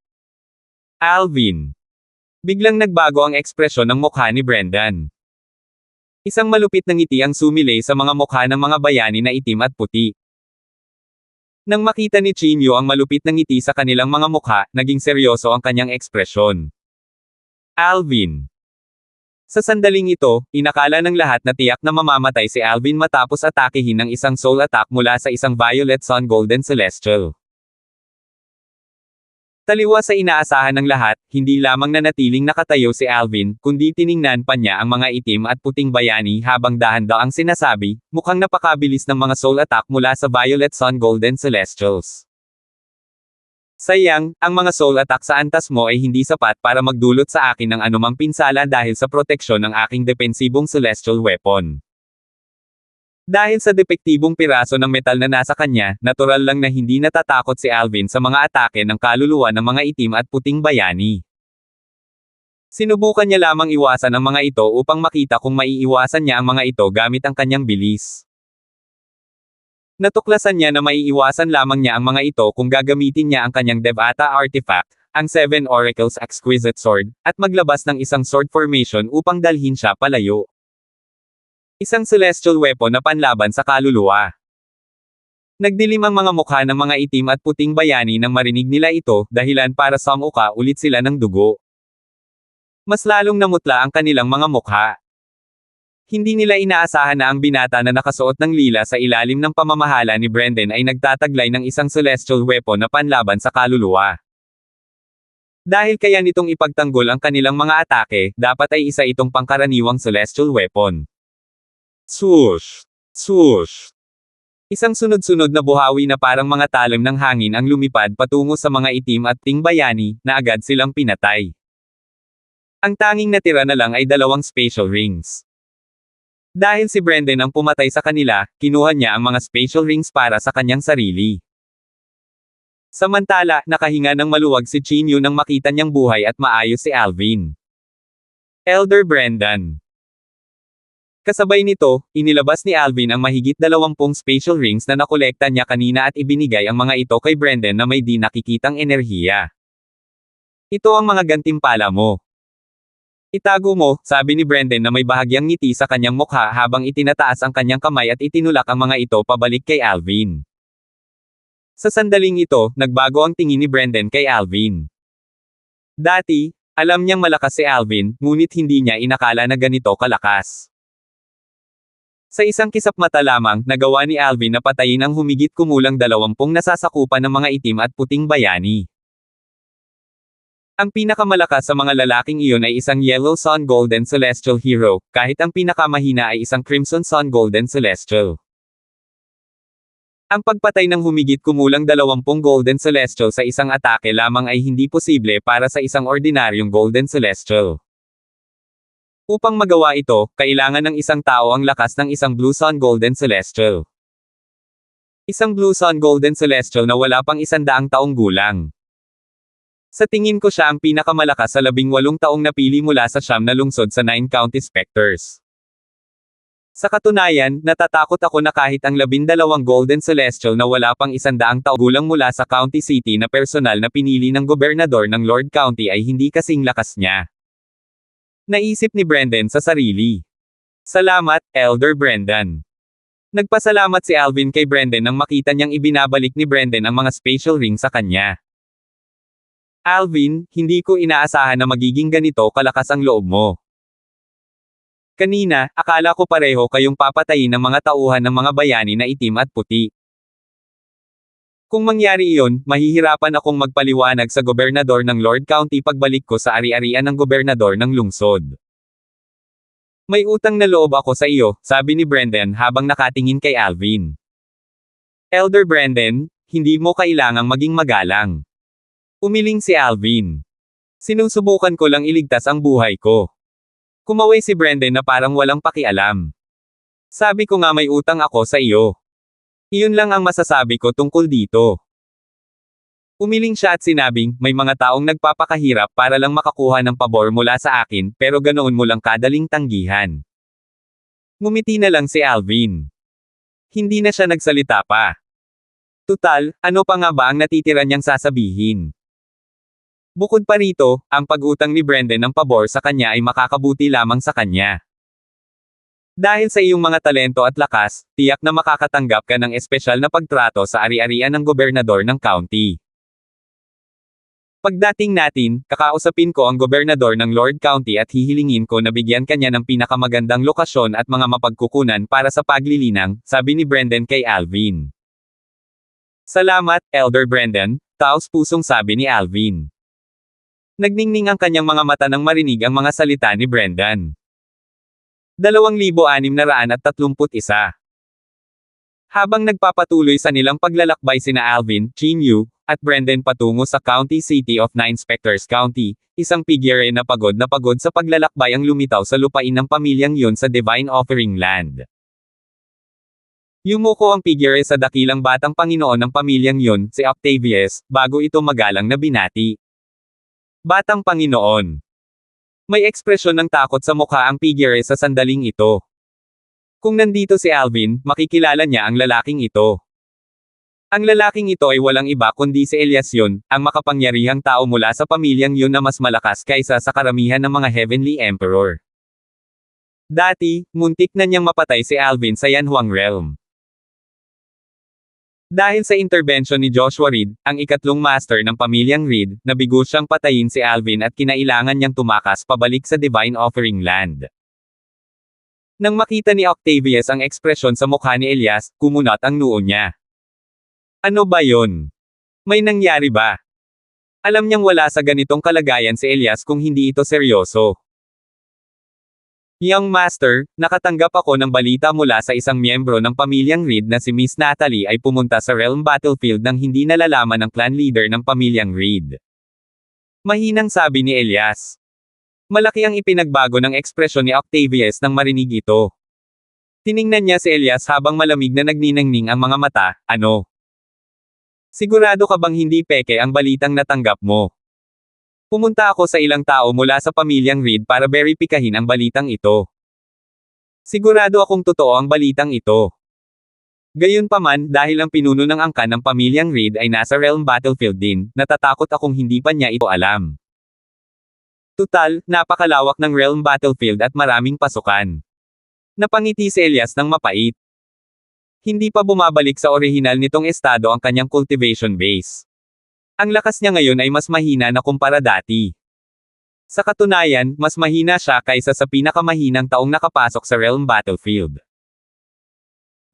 Alvin! Biglang nagbago ang ekspresyon ng mukha ni Brendan. Isang malupit na ngiti ang sumilay sa mga mukha ng mga bayani na itim at puti. Nang makita ni Chinyu ang malupit na ngiti sa kanilang mga mukha, naging seryoso ang kanyang ekspresyon. Alvin. Sa sandaling ito, inakala ng lahat na tiyak na mamamatay si Alvin matapos atakehin ng isang soul attack mula sa isang Violet Sun Golden Celestial. Taliwa sa inaasahan ng lahat, hindi lamang nanatiling nakatayo si Alvin, kundi tiningnan pa niya ang mga itim at puting bayani habang dahan-daang sinasabi, mukhang napakabilis ng mga soul attack mula sa Violet Sun Golden Celestials. Sayang, ang mga soul attack sa antas mo ay hindi sapat para magdulot sa akin ng anumang pinsala dahil sa proteksyon ng aking depensibong celestial weapon. Dahil sa depektibong piraso ng metal na nasa kanya, natural lang na hindi natatakot si Alvin sa mga atake ng kaluluwa ng mga itim at puting bayani. Sinubukan niya lamang iwasan ang mga ito upang makita kung maiiwasan niya ang mga ito gamit ang kanyang bilis. Natuklasan niya na maiiwasan lamang niya ang mga ito kung gagamitin niya ang kanyang Devata artifact, ang 7 Oracles Exquisite Sword, at maglabas ng isang sword formation upang dalhin siya palayo. Isang celestial weapon na panlaban sa kaluluwa. Nagdilim ang mga mukha ng mga itim at puting bayani nang marinig nila ito, dahilan para samuka ulit sila ng dugo. Mas lalong namutla ang kanilang mga mukha. Hindi nila inaasahan na ang binata na nakasuot ng lila sa ilalim ng pamamahala ni Brendan ay nagtataglay ng isang celestial weapon na panlaban sa kaluluwa. Dahil kaya nitong ipagtanggol ang kanilang mga atake, dapat ay isa itong pangkaraniwang celestial weapon. Swoosh! Swoosh! Isang sunod-sunod na buhawi na parang mga talim ng hangin ang lumipad patungo sa mga itim at ting bayani, na agad silang pinatay. Ang tanging natira na lang ay 2 spatial rings. Dahil si Brendan ang pumatay sa kanila, kinuha niya ang mga spatial rings para sa kanyang sarili. Samantala, nakahinga ng maluwag si Chinyu nang makita niyang buhay at maayos si Alvin. Elder Brendan. Kasabay nito, inilabas ni Alvin ang mahigit 20 spatial rings na nakolekta niya kanina at ibinigay ang mga ito kay Brendan na may di nakikitang enerhiya. Ito ang mga gantimpala mo. Itago mo, sabi ni Brendan na may bahagyang ngiti sa kanyang mukha habang itinataas ang kanyang kamay at itinulak ang mga ito pabalik kay Alvin. Sa sandaling ito, nagbago ang tingin ni Brendan kay Alvin. Dati, alam niyang malakas si Alvin, ngunit hindi niya inakala na ganito kalakas. Sa isang kisap mata lamang, nagawa ni Alvin na patayin ang humigit kumulang 20 nasasakupan ng mga itim at puting bayani. Ang pinakamalakas sa mga lalaking iyon ay isang Yellow Sun Golden Celestial Hero, kahit ang pinakamahina ay isang Crimson Sun Golden Celestial. Ang pagpatay ng humigit kumulang 20 Golden Celestial sa isang atake lamang ay hindi posible para sa isang ordinaryong Golden Celestial. Upang magawa ito, kailangan ng isang tao ang lakas ng isang Blue Sun Golden Celestial. Isang Blue Sun Golden Celestial na wala pang 100 taong gulang. Sa tingin ko siya ang pinakamalakas sa 18 taong napili mula sa 9 na lungsod sa 9 County Specters. Sa katunayan, natatakot ako na kahit ang 12 Golden Celestial na wala pang 100 taong gulang mula sa County City na personal na pinili ng gobernador ng Lord County ay hindi kasing lakas niya. Naisip ni Brendan sa sarili. Salamat, Elder Brendan. Nagpasalamat si Alvin kay Brendan nang makita niyang ibinabalik ni Brendan ang mga spatial ring sa kanya. Alvin, hindi ko inaasahan na magiging ganito kalakas ang loob mo. Kanina, akala ko pareho kayong papatayin ng mga tauhan ng mga bayani na itim at puti. Kung mangyari iyon, mahihirapan akong magpaliwanag sa gobernador ng Lord County pagbalik ko sa ari-arian ng gobernador ng lungsod. May utang na loob ako sa iyo, sabi ni Brendan habang nakatingin kay Alvin. Elder Brendan, hindi mo kailangang maging magalang. Umiling si Alvin. Sinusubukan ko lang iligtas ang buhay ko. Kumaway si Brendan na parang walang pakialam. Sabi ko nga may utang ako sa iyo. Iyon lang ang masasabi ko tungkol dito. Umiling siya at sinabing, may mga taong nagpapakahirap para lang makakuha ng pabor mula sa akin, pero ganoon mo lang kadaling tanggihan. Ngumiti na lang si Alvin. Hindi na siya nagsalita pa. Tutal, ano pa nga ba ang natitira niyang sasabihin? Bukod pa rito, ang pag-utang ni Brendan ng pabor sa kanya ay makakabuti lamang sa kanya. Dahil sa iyong mga talento at lakas, tiyak na makakatanggap ka ng espesyal na pagtrato sa ari-arian ng gobernador ng county. Pagdating natin, kakausapin ko ang gobernador ng Lord County at hihilingin ko na bigyan kanya ng pinakamagandang lokasyon at mga mapagkukunan para sa paglilinang, sabi ni Brendan kay Alvin. Salamat, Elder Brendan, taos-pusong sabi ni Alvin. Nagningning ang kanyang mga mata nang marinig ang mga salita ni Brendan. 2,631. Habang nagpapatuloy sa nilang paglalakbay sina Alvin, Chinyu, at Brendan patungo sa County City of 9 Specters County, isang figure na pagod sa paglalakbay ang lumitaw sa lupain ng pamilyang yun sa Divine Offering Land. Yumuko ang figure sa dakilang batang Panginoon ng pamilyang yun, si Octavius, bago ito magalang na binati. Batang Panginoon. May ekspresyon ng takot sa mukha ang figure sa sandaling ito. Kung nandito si Alvin, makikilala niya ang lalaking ito. Ang lalaking ito ay walang iba kundi si Elias yun, ang makapangyarihang tao mula sa pamilyang yun na mas malakas kaysa sa karamihan ng mga Heavenly Emperor. Dati, muntik na niyang mapatay si Alvin sa Yanhuang Realm. Dahil sa intervention ni Joshua Reed, ang ikatlong master ng pamilyang Reed, nabigo siyang patayin si Alvin at kinailangan niyang tumakas pabalik sa Divine Offering Land. Nang makita ni Octavius ang ekspresyon sa mukha ni Elias, kumunat ang noo niya. Ano ba yon? May nangyari ba? Alam niyang wala sa ganitong kalagayan si Elias kung hindi ito seryoso. Young Master, nakatanggap ako ng balita mula sa isang miyembro ng pamilyang Reed na si Miss Natalie ay pumunta sa Realm Battlefield nang hindi nalalaman ng clan leader ng pamilyang Reed. Mahinang sabi ni Elias. Malaki ang ipinagbago ng ekspresyon ni Octavius nang marinig ito. Tiningnan niya si Elias habang malamig na nagniningning ang mga mata, ano? Sigurado ka bang hindi peke ang balitang natanggap mo? Pumunta ako sa ilang tao mula sa pamilyang Reed para beripikahin ang balitang ito. Sigurado akong totoo ang balitang ito. Gayunpaman, dahil ang pinuno ng angkan ng pamilyang Reed ay nasa Realm Battlefield din, natatakot akong hindi pa niya ito alam. Tutal, napakalawak ng Realm Battlefield at maraming pasukan. Napangiti si Elias ng mapait. Hindi pa bumabalik sa orihinal nitong estado ang kanyang cultivation base. Ang lakas niya ngayon ay mas mahina na kumpara dati. Sa katunayan, mas mahina siya kaysa sa pinakamahinang taong nakapasok sa Realm Battlefield.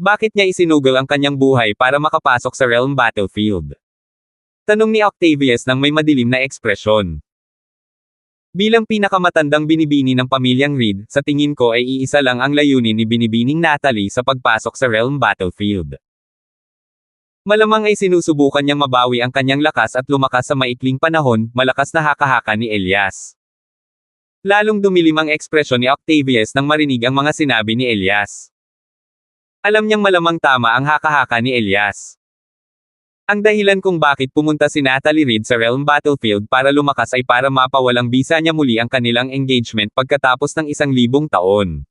Bakit niya isinugol ang kanyang buhay para makapasok sa Realm Battlefield? Tanong ni Octavius nang may madilim na ekspresyon. Bilang pinakamatandang binibini ng pamilyang Reed, sa tingin ko ay iisa lang ang layunin ni binibining Natalie sa pagpasok sa Realm Battlefield. Malamang ay sinusubukan niyang mabawi ang kanyang lakas at lumakas sa maikling panahon, malakas na haka-haka ni Elias. Lalong dumilim ang ekspresyon ni Octavius nang marinig ang mga sinabi ni Elias. Alam niyang malamang tama ang haka-haka ni Elias. Ang dahilan kung bakit pumunta si Natalie Reed sa Realm Battlefield para lumakas ay para mapawalang bisa niya muli ang kanilang engagement pagkatapos ng 1,000 taon.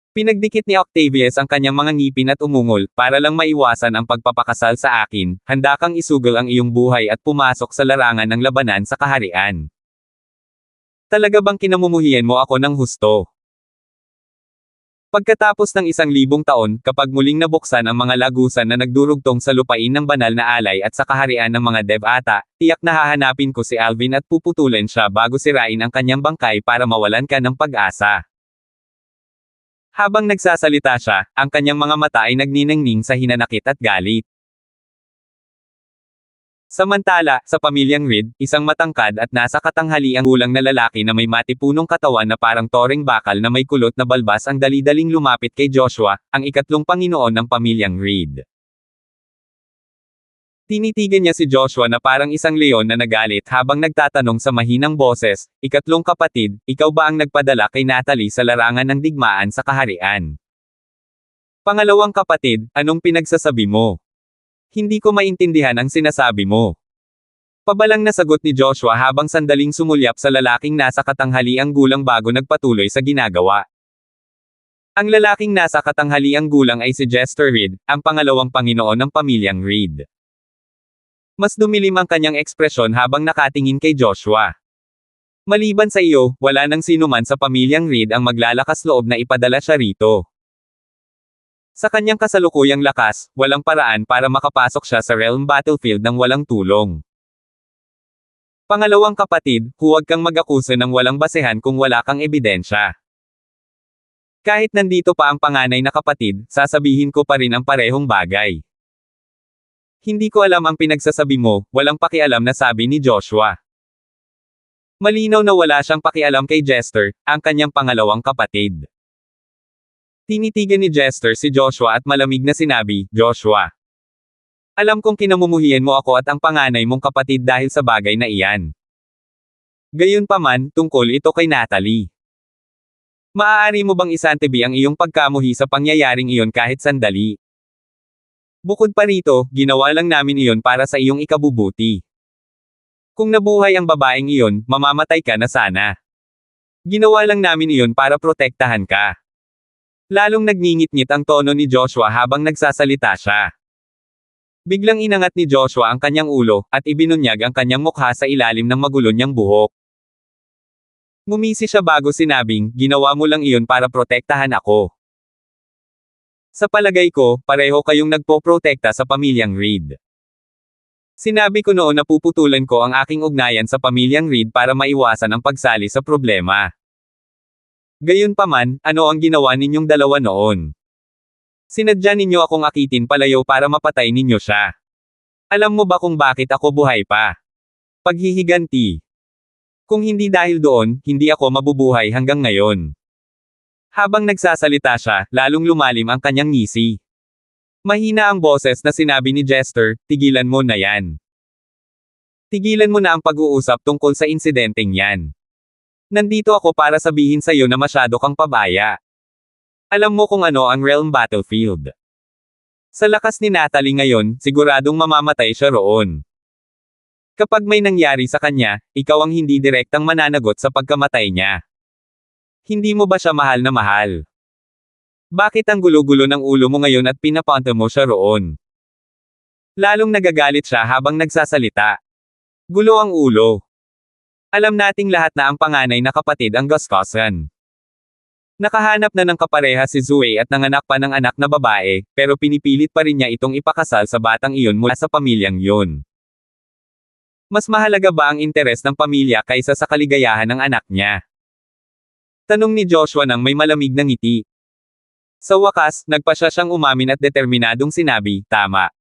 Pinagdikit ni Octavius ang kanyang mga ngipin at umungol, para lang maiwasan ang pagpapakasal sa akin, handa kang isugol ang iyong buhay at pumasok sa larangan ng labanan sa kaharian. Talaga bang kinamumuhian mo ako ng husto? Pagkatapos ng 1,000 taon, kapag muling nabuksan ang mga lagusan na nagdurugtong sa lupain ng banal na alay at sa kaharian ng mga Devata, tiyak na hahanapin ko si Alvin at puputulan siya bago sirain ang kanyang bangkay para mawalan ka ng pag-asa. Habang nagsasalita siya, ang kanyang mga mata ay nagniningning sa hinanakit at galit. Samantala, sa pamilyang Reed, isang matangkad at nasa katanghaliang gulang na lalaki na may matipunong katawan na parang toring bakal na may kulot na balbas ang dali-daling lumapit kay Joshua, ang ikatlong Panginoon ng pamilyang Reed. Tinitigan niya si Joshua na parang isang leon na nagalit habang nagtatanong sa mahinang boses, ikatlong kapatid, ikaw ba ang nagpadala kay Natalie sa larangan ng digmaan sa kaharian? Pangalawang kapatid, anong pinagsasabi mo? Hindi ko maintindihan ang sinasabi mo. Pabalang nasagot ni Joshua habang sandaling sumulyap sa lalaking nasa katanghaliang gulang bago nagpatuloy sa ginagawa. Ang lalaking nasa katanghaliang gulang ay si Jester Reed, ang pangalawang Panginoon ng pamilyang Reed. Mas dumilim ang kanyang ekspresyon habang nakatingin kay Joshua. Maliban sa iyo, wala nang sinuman sa pamilyang Reed ang maglalakas loob na ipadala siya rito. Sa kanyang kasalukuyang lakas, walang paraan para makapasok siya sa Realm Battlefield ng walang tulong. Pangalawang kapatid, huwag kang mag-akusa ng walang basehan kung wala kang ebidensya. Kahit nandito pa ang panganay na kapatid, sasabihin ko pa rin ang parehong bagay. Hindi ko alam ang pinagsasabi mo, walang pakialam na sabi ni Joshua. Malinaw na wala siyang pakialam kay Jester, ang kanyang pangalawang kapatid. Tinitigan ni Jester si Joshua at malamig na sinabi, Joshua. Alam kong kinamumuhian mo ako at ang panganay mong kapatid dahil sa bagay na iyan. Gayunpaman, tungkol ito kay Natalie. Maaari mo bang isantabi ang iyong pagkamuhi sa pangyayaring iyon kahit sandali? Bukod pa rito, ginawa lang namin iyon para sa iyong ikabubuti. Kung nabuhay ang babaeng iyon, mamamatay ka na sana. Ginawa lang namin iyon para protektahan ka. Lalong nagngingit-ngit ang tono ni Joshua habang nagsasalita siya. Biglang inangat ni Joshua ang kanyang ulo, at ibinunyag ang kanyang mukha sa ilalim ng magulo niyang buhok. Ngumisi siya bago sinabing, ginawa mo lang iyon para protektahan ako. Sa palagay ko, pareho kayong nagpoprotekta sa pamilyang Reed. Sinabi ko noon na puputulan ko ang aking ugnayan sa pamilyang Reed para maiwasan ang pagsali sa problema. Gayunpaman, ano ang ginawa ninyong dalawa noon? Sinadya ninyo akong akitin palayo para mapatay ninyo siya. Alam mo ba kung bakit ako buhay pa? Paghihiganti. Kung hindi dahil doon, hindi ako mabubuhay hanggang ngayon. Habang nagsasalita siya, lalong lumalim ang kanyang ngisi. Mahina ang boses na sinabi ni Jester, tigilan mo na yan. Tigilan mo na ang pag-uusap tungkol sa insidenteng yan. Nandito ako para sabihin sa'yo na masyado kang pabaya. Alam mo kung ano ang Realm Battlefield. Sa lakas ni Natalie ngayon, siguradong mamamatay siya roon. Kapag may nangyari sa kanya, ikaw ang hindi direktang mananagot sa pagkamatay niya. Hindi mo ba siya mahal na mahal? Bakit ang gulo-gulo ng ulo mo ngayon at pinapunta mo siya roon? Lalong nagagalit siya habang nagsasalita. Gulo ang ulo. Alam nating lahat na ang panganay na kapatid ang Gusgusan. Nakahanap na ng kapareha si Zoe at nanganak pa ng anak na babae, pero pinipilit pa rin niya itong ipakasal sa batang iyon mula sa pamilyang yun. Mas mahalaga ba ang interes ng pamilya kaysa sa kaligayahan ng anak niya? Tanong ni Joshua nang may malamig na ngiti. Sa wakas, nagpasya siyang umamin at determinadong sinabi, tama.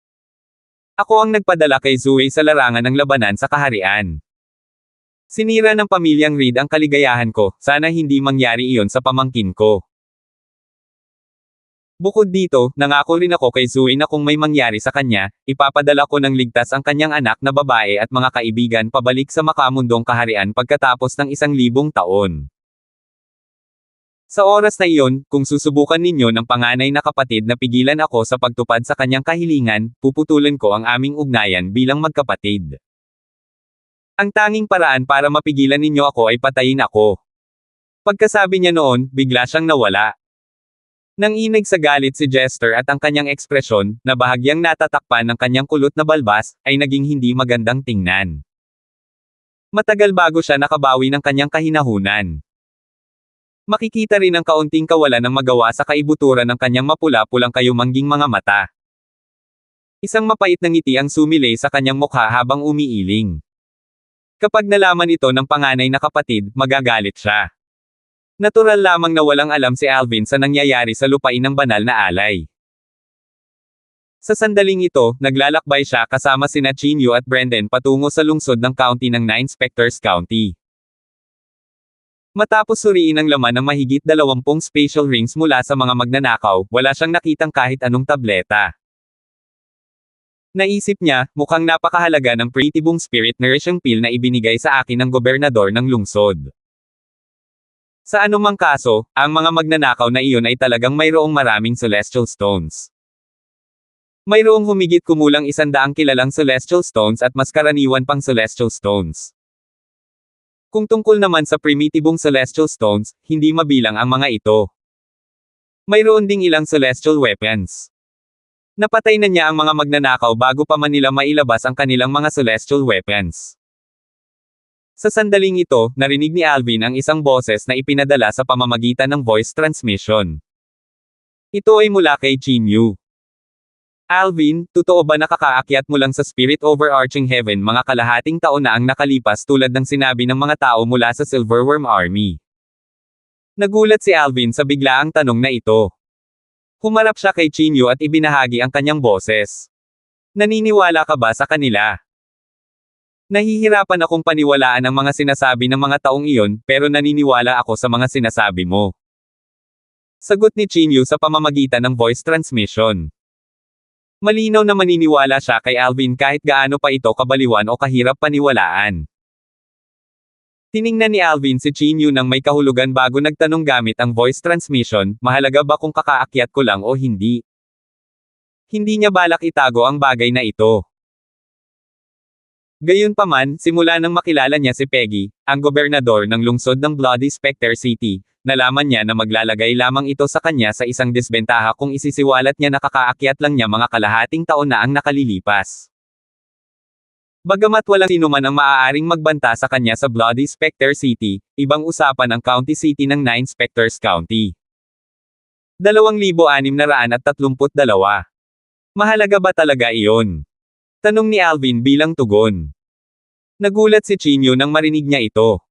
Ako ang nagpadala kay Zoe sa larangan ng labanan sa kaharian. Sinira ng pamilyang Reed ang kaligayahan ko, sana hindi mangyari iyon sa pamangkin ko. Bukod dito, nangako rin ako kay Zoe na kung may mangyari sa kanya, ipapadala ko ng ligtas ang kanyang anak na babae at mga kaibigan pabalik sa makamundong kaharian pagkatapos ng 1,000 taon. Sa oras na iyon, kung susubukan ninyo ng panganay na kapatid na pigilan ako sa pagtupad sa kanyang kahilingan, puputulin ko ang aming ugnayan bilang magkapatid. Ang tanging paraan para mapigilan ninyo ako ay patayin ako. Pagkasabi niya noon, bigla siyang nawala. Nanginig sa galit si Jester at ang kanyang ekspresyon, na bahagyang natatakpan ng kanyang kulot na balbas, ay naging hindi magandang tingnan. Matagal bago siya nakabawi ng kanyang kahinahunan. Makikita rin ang kaunting kawalan ng magawa sa kaibuturan ng kanyang mapula-pulang kayumangging mga mata. Isang mapait na ngiti ang sumilay sa kanyang mukha habang umiiling. Kapag nalaman ito ng panganay na kapatid, magagalit siya. Natural lamang na walang alam si Alvin sa nangyayari sa lupain ng banal na alay. Sa sandaling ito, naglalakbay siya kasama sina Chinyu at Brendan patungo sa lungsod ng county ng Nine Specters County. Matapos suriin ang laman ng mahigit 20 special rings mula sa mga magnanakaw, wala siyang nakitang kahit anong tableta. Naisip niya, mukhang napakahalaga ng Pretibong Spirit Nourishing Pill na ibinigay sa akin ng gobernador ng lungsod. Sa anumang kaso, ang mga magnanakaw na iyon ay talagang mayroong maraming celestial stones. Mayroong humigit kumulang 100 kilalang celestial stones at mas karaniwan pang celestial stones. Kung tungkol naman sa primitibong celestial stones, hindi mabilang ang mga ito. Mayroon ding ilang celestial weapons. Napatay na niya ang mga magnanakaw bago pa man nila mailabas ang kanilang mga celestial weapons. Sa sandaling ito, narinig ni Alvin ang isang boses na ipinadala sa pamamagitan ng voice transmission. Ito ay mula kay Chinyu. Alvin, totoo ba nakakaakyat mo lang sa Spirit Overarching Heaven mga kalahating taon na ang nakalipas tulad ng sinabi ng mga tao mula sa Silverworm Army? Nagulat si Alvin sa biglaang tanong na ito. Humarap siya kay Chinyu at ibinahagi ang kanyang boses. Naniniwala ka ba sa kanila? Nahihirapan akong paniwalaan ang mga sinasabi ng mga taong iyon, pero naniniwala ako sa mga sinasabi mo. Sagot ni Chinyu sa pamamagitan ng voice transmission. Malinaw na maniniwala siya kay Alvin kahit gaano pa ito kabaliwan o kahirap paniwalaan. Tiningnan ni Alvin si Chinyu nang may kahulugan bago nagtanong gamit ang voice transmission, mahalaga ba kung kakaakyat ko lang o hindi? Hindi niya balak itago ang bagay na ito. Gayunpaman, simula nang makilala niya si Peggy, ang gobernador ng lungsod ng Bloody Spectre City, nalaman niya na maglalagay lamang ito sa kanya sa isang disbentaha kung isisiwalat niya na kakaakyat lang niya mga kalahating taon na ang nakalilipas. Bagamat walang sinuman ang maaaring magbanta sa kanya sa Bloody Spectre City, ibang usapan ang county city ng Nine Specters County. 2,632. Mahalaga ba talaga iyon? Tanong ni Alvin bilang tugon. Nagulat si Chinyu nang marinig niya ito.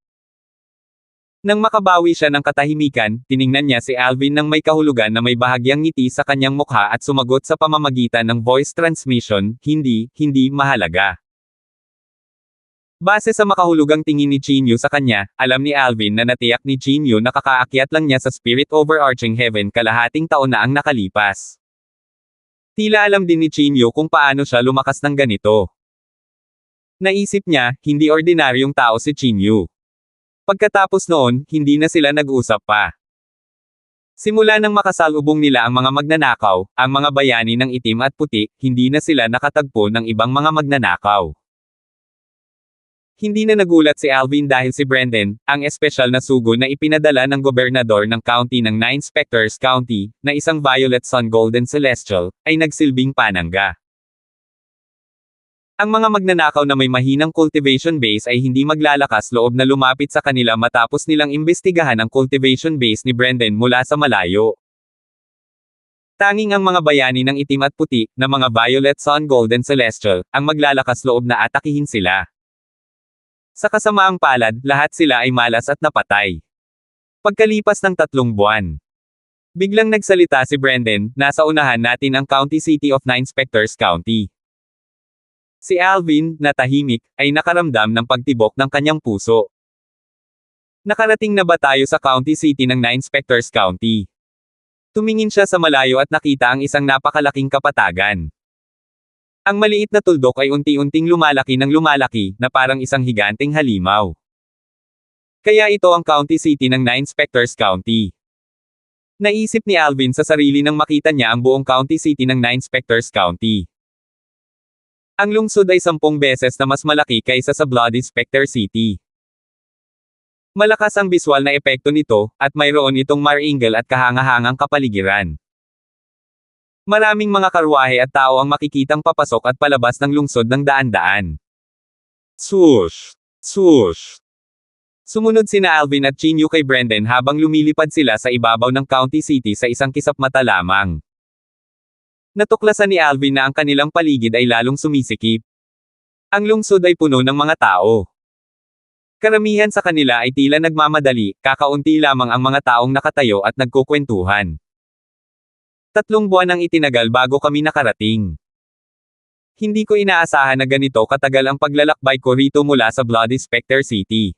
Nang makabawi siya ng katahimikan, tiningnan niya si Alvin nang may kahulugan na may bahagyang ngiti sa kanyang mukha at sumagot sa pamamagitan ng voice transmission, hindi mahalaga. Base sa makahulugang tingin ni Chinyu sa kanya, alam ni Alvin na natiyak ni Chinyu na kakaakyat lang niya sa Spirit Overarching Heaven kalahating taon na ang nakalipas. Tila alam din ni Chinyu kung paano siya lumakas ng ganito. Naisip niya, hindi ordinaryong tao si Chinyu. Pagkatapos noon, hindi na sila nag-usap pa. Simula nang makasalubong nila ang mga magnanakaw, ang mga bayani ng itim at puti, hindi na sila nakatagpo ng ibang mga magnanakaw. Hindi na nagulat si Alvin dahil si Brendan, ang espesyal na sugo na ipinadala ng gobernador ng county ng Nine Specters County, na isang Violet Sun Golden Celestial, ay nagsilbing panangga. Ang mga magnanakaw na may mahinang cultivation base ay hindi maglalakas loob na lumapit sa kanila matapos nilang imbestigahan ang cultivation base ni Brendan mula sa malayo. Tanging ang mga bayani ng itim at puti, na mga Violet Sun Golden Celestial, ang maglalakas loob na atakihin sila. Sa kasamaang palad, lahat sila ay malas at napatay. Pagkalipas ng 3 buwan, biglang nagsalita si Brendan, nasa unahan natin ang County City of Nine Specters County. Si Alvin, na tahimik, ay nakaramdam ng pagtibok ng kanyang puso. Nakarating na ba tayo sa County City ng Nine Specters County? Tumingin siya sa malayo at nakita ang isang napakalaking kapatagan. Ang maliit na tuldok ay unti-unting lumalaki ng lumalaki, na parang isang higanteng halimaw. Kaya ito ang County City ng Nine Specters County. Naisip ni Alvin sa sarili nang makita niya ang buong County City ng Nine Specters County. Ang lungsod ay 10 beses na mas malaki kaysa sa Bloody Specter City. Malakas ang biswal na epekto nito, at mayroon itong maringal at kahangahangang kapaligiran. Maraming mga karwahe at tao ang makikitang papasok at palabas ng lungsod ng daan-daan. Swoosh! Swoosh! Sumunod sina Alvin at Chinyu kay Brendan habang lumilipad sila sa ibabaw ng County City sa isang kisap mata lamang. Natuklasan ni Alvin na ang kanilang paligid ay lalong sumisikip. Ang lungsod ay puno ng mga tao. Karamihan sa kanila ay tila nagmamadali, kakaunti lamang ang mga taong nakatayo at nagkukwentuhan. 3 buwan ang itinagal bago kami nakarating. Hindi ko inaasahan na ganito katagal ang paglalakbay ko rito mula sa Bloody Specter City.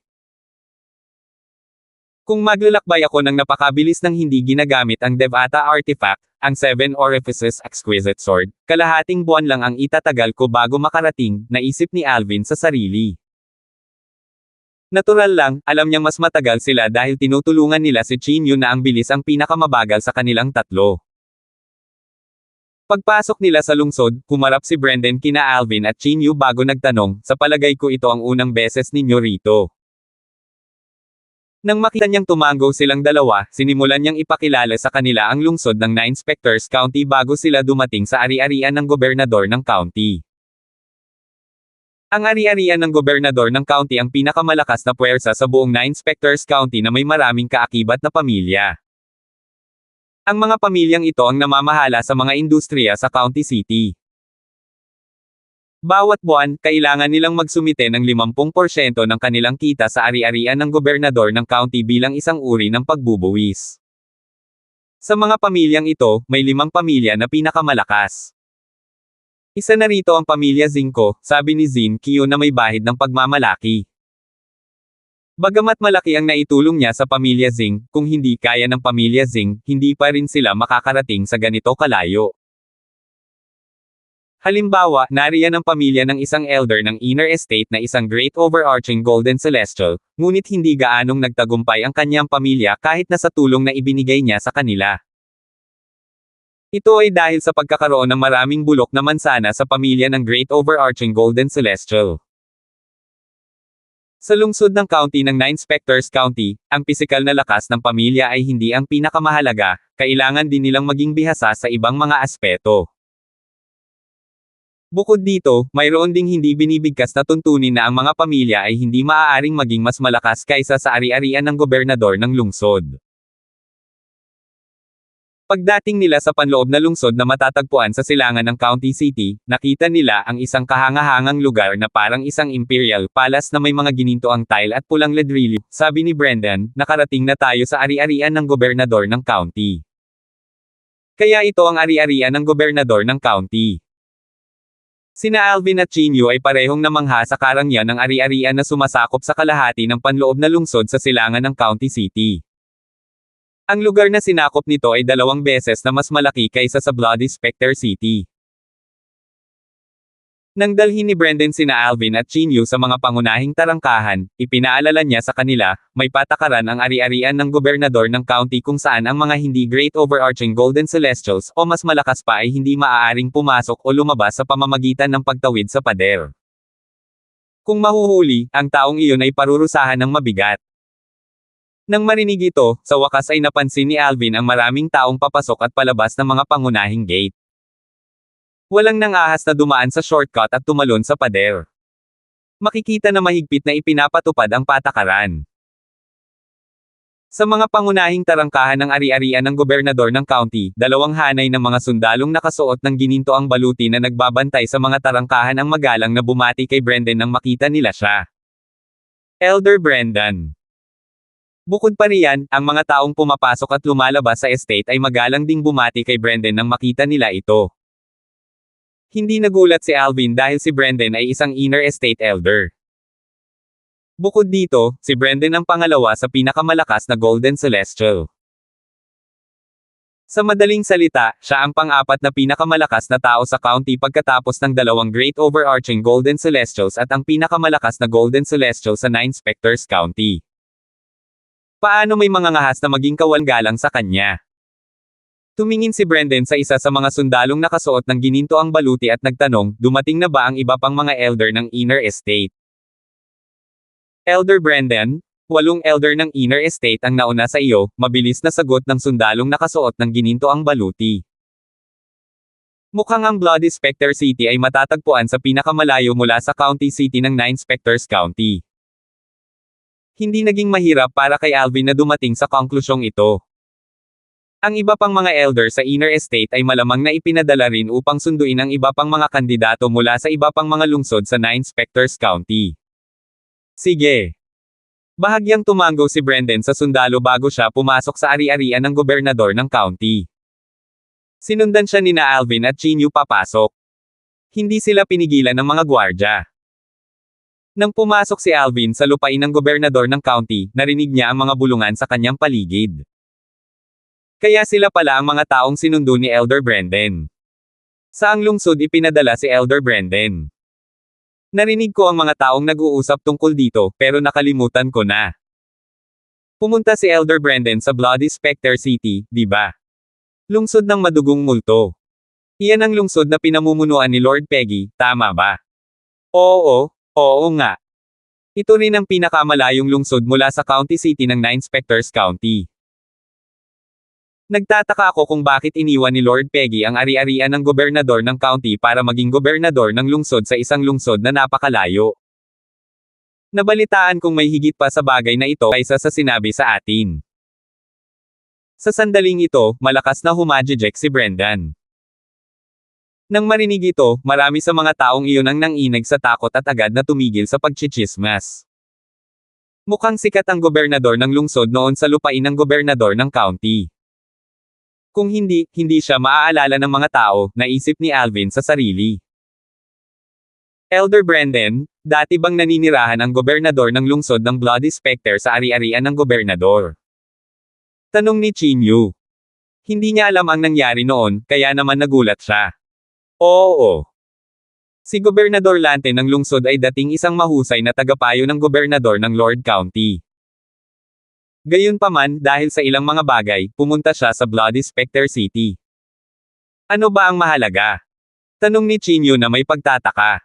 Kung maglalakbay ako ng napakabilis ng hindi ginagamit ang Devata Artifact, ang 7 Orifices Exquisite Sword, kalahating buwan lang ang itatagal ko bago makarating, naisip ni Alvin sa sarili. Natural lang, alam niyang mas matagal sila dahil tinutulungan nila si Chinyu na ang bilis ang pinakamabagal sa kanilang tatlo. Pagpasok nila sa lungsod, humarap si Brendan kina Alvin at Chinyu bago nagtanong, sa palagay ko ito ang unang beses ninyo rito. Nang makita niyang tumango silang dalawa, sinimulan niyang ipakilala sa kanila ang lungsod ng Nine Specters County bago sila dumating sa ari-arian ng gobernador ng county. Ang ari-arian ng gobernador ng county ang pinakamalakas na puwersa sa buong Nine Specters County na may maraming kaakibat na pamilya. Ang mga pamilyang ito ang namamahala sa mga industriya sa County City. Bawat buwan, kailangan nilang magsumite ng 50% ng kanilang kita sa ari-arian ng gobernador ng county bilang isang uri ng pagbubuwis. Sa mga pamilyang ito, may 5 pamilya na pinakamalakas. Isa na rito ang pamilya Zinko, sabi ni Zin Kyo na may bahid ng pagmamalaki. Bagamat malaki ang naitulong niya sa pamilya Zing, kung hindi kaya ng pamilya Zing, hindi pa rin sila makakarating sa ganito kalayo. Halimbawa, nariyan ang pamilya ng isang elder ng Inner Estate na isang Great Overarching Golden Celestial, ngunit hindi gaanong nagtagumpay ang kanyang pamilya kahit na sa tulong na ibinigay niya sa kanila. Ito ay dahil sa pagkakaroon ng maraming bulok na mansana sa pamilya ng Great Overarching Golden Celestial. Sa lungsod ng county ng Nine Specters County, ang pisikal na lakas ng pamilya ay hindi ang pinakamahalaga, kailangan din nilang maging bihasa sa ibang mga aspeto. Bukod dito, mayroon ding hindi binibigkas na tuntunin na ang mga pamilya ay hindi maaaring maging mas malakas kaysa sa ari-arian ng gobernador ng lungsod. Pagdating nila sa panloob na lungsod na matatagpuan sa silangan ng County City, nakita nila ang isang kahangahangang lugar na parang isang imperial palace na may mga ginintoang tile at pulang ladrillo. Sabi ni Brendan, nakarating na tayo sa ari-arian ng gobernador ng county. Kaya ito ang ari-arian ng gobernador ng county. Sina Alvin at Chinyu ay parehong namangha sa karangyaan ng ari-arian na sumasakop sa kalahati ng panloob na lungsod sa silangan ng County City. Ang lugar na sinakop nito ay 2 beses na mas malaki kaysa sa Bloody Specter City. Nang dalhin ni Brendan sina Alvin at Chinyu sa mga pangunahing tarangkahan, ipinaalala niya sa kanila, may patakaran ang ari-arian ng gobernador ng county kung saan ang mga hindi Great Overarching Golden Celestials o mas malakas pa ay hindi maaaring pumasok o lumabas sa pamamagitan ng pagtawid sa pader. Kung mahuhuli, ang taong iyon ay parurusahan ng mabigat. Nang marinig ito, sa wakas ay napansin ni Alvin ang maraming taong papasok at palabas ng mga pangunahing gate. Walang nangahas na dumaan sa shortcut at tumalon sa pader. Makikita na mahigpit na ipinapatupad ang patakaran. Sa mga pangunahing tarangkahan ng ari-arian ng gobernador ng county, 2 hanay ng mga sundalong nakasuot ng gininto ang baluti na nagbabantay sa mga tarangkahan ang magalang na bumati kay Brendan nang makita nila siya. Elder Brendan. Bukod pa riyan, ang mga taong pumapasok at lumalabas sa estate ay magalang ding bumati kay Brendan nang makita nila ito. Hindi nagulat si Alvin dahil si Brendan ay isang inner estate elder. Bukod dito, si Brendan ang pangalawa sa pinakamalakas na Golden Celestial. Sa madaling salita, siya ang pang-4 na pinakamalakas na tao sa county pagkatapos ng 2 Great Overarching Golden Celestials at ang pinakamalakas na Golden Celestial sa 9 Specters County. Paano may mga ngahas na maging kawangalang sa kanya? Tumingin si Brendan sa isa sa mga sundalong nakasuot ng gininto ang baluti at nagtanong, dumating na ba ang iba pang mga elder ng inner estate? Elder Brendan, 8 elder ng inner estate ang nauna sa iyo, mabilis na sagot ng sundalong nakasuot ng gininto ang baluti. Mukhang ang Bloody Specter City ay matatagpuan sa pinakamalayo mula sa county city ng 9 Specters County. Hindi naging mahirap para kay Alvin na dumating sa konklusyong ito. Ang iba pang mga elder sa inner estate ay malamang na ipinadala rin upang sunduin ang iba pang mga kandidato mula sa iba pang mga lungsod sa 9 Specters County. Sige. Bahagyang tumango si Brendan sa sundalo bago siya pumasok sa ari-arian ng gobernador ng county. Sinundan siya nina Alvin at Chinyu papasok. Hindi sila pinigilan ng mga gwardya. Nang pumasok si Alvin sa lupain ng gobernador ng county, narinig niya ang mga bulungan sa kanyang paligid. Kaya sila pala ang mga taong sinundo ni Elder Brendan. Saang lungsod ipinadala si Elder Brendan? Narinig ko ang mga taong nag-uusap tungkol dito, pero nakalimutan ko na. Pumunta si Elder Brendan sa Bloody Specter City, di ba? Lungsod ng madugong multo. Iyan ang lungsod na pinamumunuan ni Lord Peggy, tama ba? Oo nga. Ito rin ang pinakamalayong lungsod mula sa county city ng 9 Specters County. Nagtataka ako kung bakit iniwan ni Lord Peggy ang ari-arian ng gobernador ng county para maging gobernador ng lungsod sa isang lungsod na napakalayo. Nabalitaan kong may higit pa sa bagay na ito kaysa sa sinabi sa atin. Sa sandaling ito, malakas na humajejek si Brendan. Nang marinig ito, marami sa mga taong iyon ang nanginig sa takot at agad na tumigil sa pagchichismas. Mukhang sikat ang gobernador ng lungsod noon sa lupain ng gobernador ng county. Kung hindi siya maaalala ng mga tao, naisip ni Alvin sa sarili. Elder Brendan, dati bang naninirahan ang gobernador ng lungsod ng Bloody Specter sa ari-arian ng gobernador? Tanong ni Chinyu. Hindi niya alam ang nangyari noon, kaya naman nagulat siya. Oo. Si Gobernador Lante ng lungsod ay dating isang mahusay na tagapayo ng gobernador ng Lord County. Gayunpaman, dahil sa ilang mga bagay, pumunta siya sa Bloody Specter City. Ano ba ang mahalaga? Tanong ni Chinyu na may pagtataka.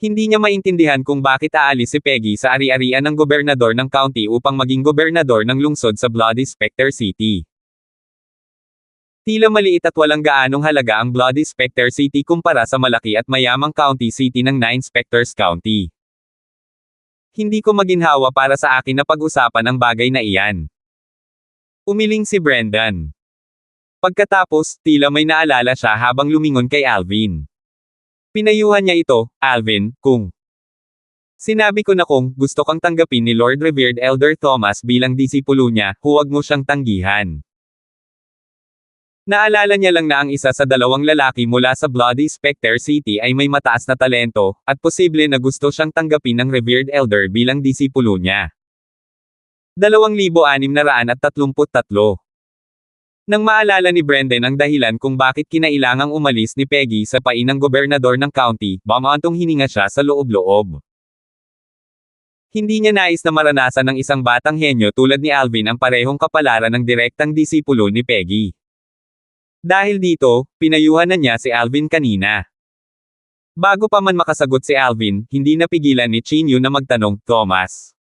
Hindi niya maintindihan kung bakit aalis si Peggy sa ari-arian ng gobernador ng county upang maging gobernador ng lungsod sa Bloody Specter City. Tila maliit at walang gaanong halaga ang Bloody Specter City kumpara sa malaki at mayamang county city ng 9 Specters County. Hindi ko maginhawa para sa akin na pag-usapan ang bagay na iyan. Umiling si Brendan. Pagkatapos, tila may naalala siya habang lumingon kay Alvin. Pinayuhan niya ito, Alvin, kung sinabi ko na kung gusto kang tanggapin ni Lord Revered Elder Thomas bilang disipulo niya, huwag mo siyang tanggihan. Naalala niya lang na ang isa sa dalawang lalaki mula sa Bloody Spectre City ay may mataas na talento, at posible na gusto siyang tanggapin ng revered elder bilang disipulo niya. 2633. Nang maalala ni Brendan ang dahilan kung bakit kinailangang umalis ni Peggy sa pain ng gobernador ng county, bumantong hininga siya sa loob-loob. Hindi niya nais na maranasan ng isang batang henyo tulad ni Alvin ang parehong kapalaran ng direktang disipulo ni Peggy. Dahil dito, pinayuhan na niya si Alvin kanina. Bago pa man makasagot si Alvin, hindi napigilan ni Chinyu na magtanong, Thomas.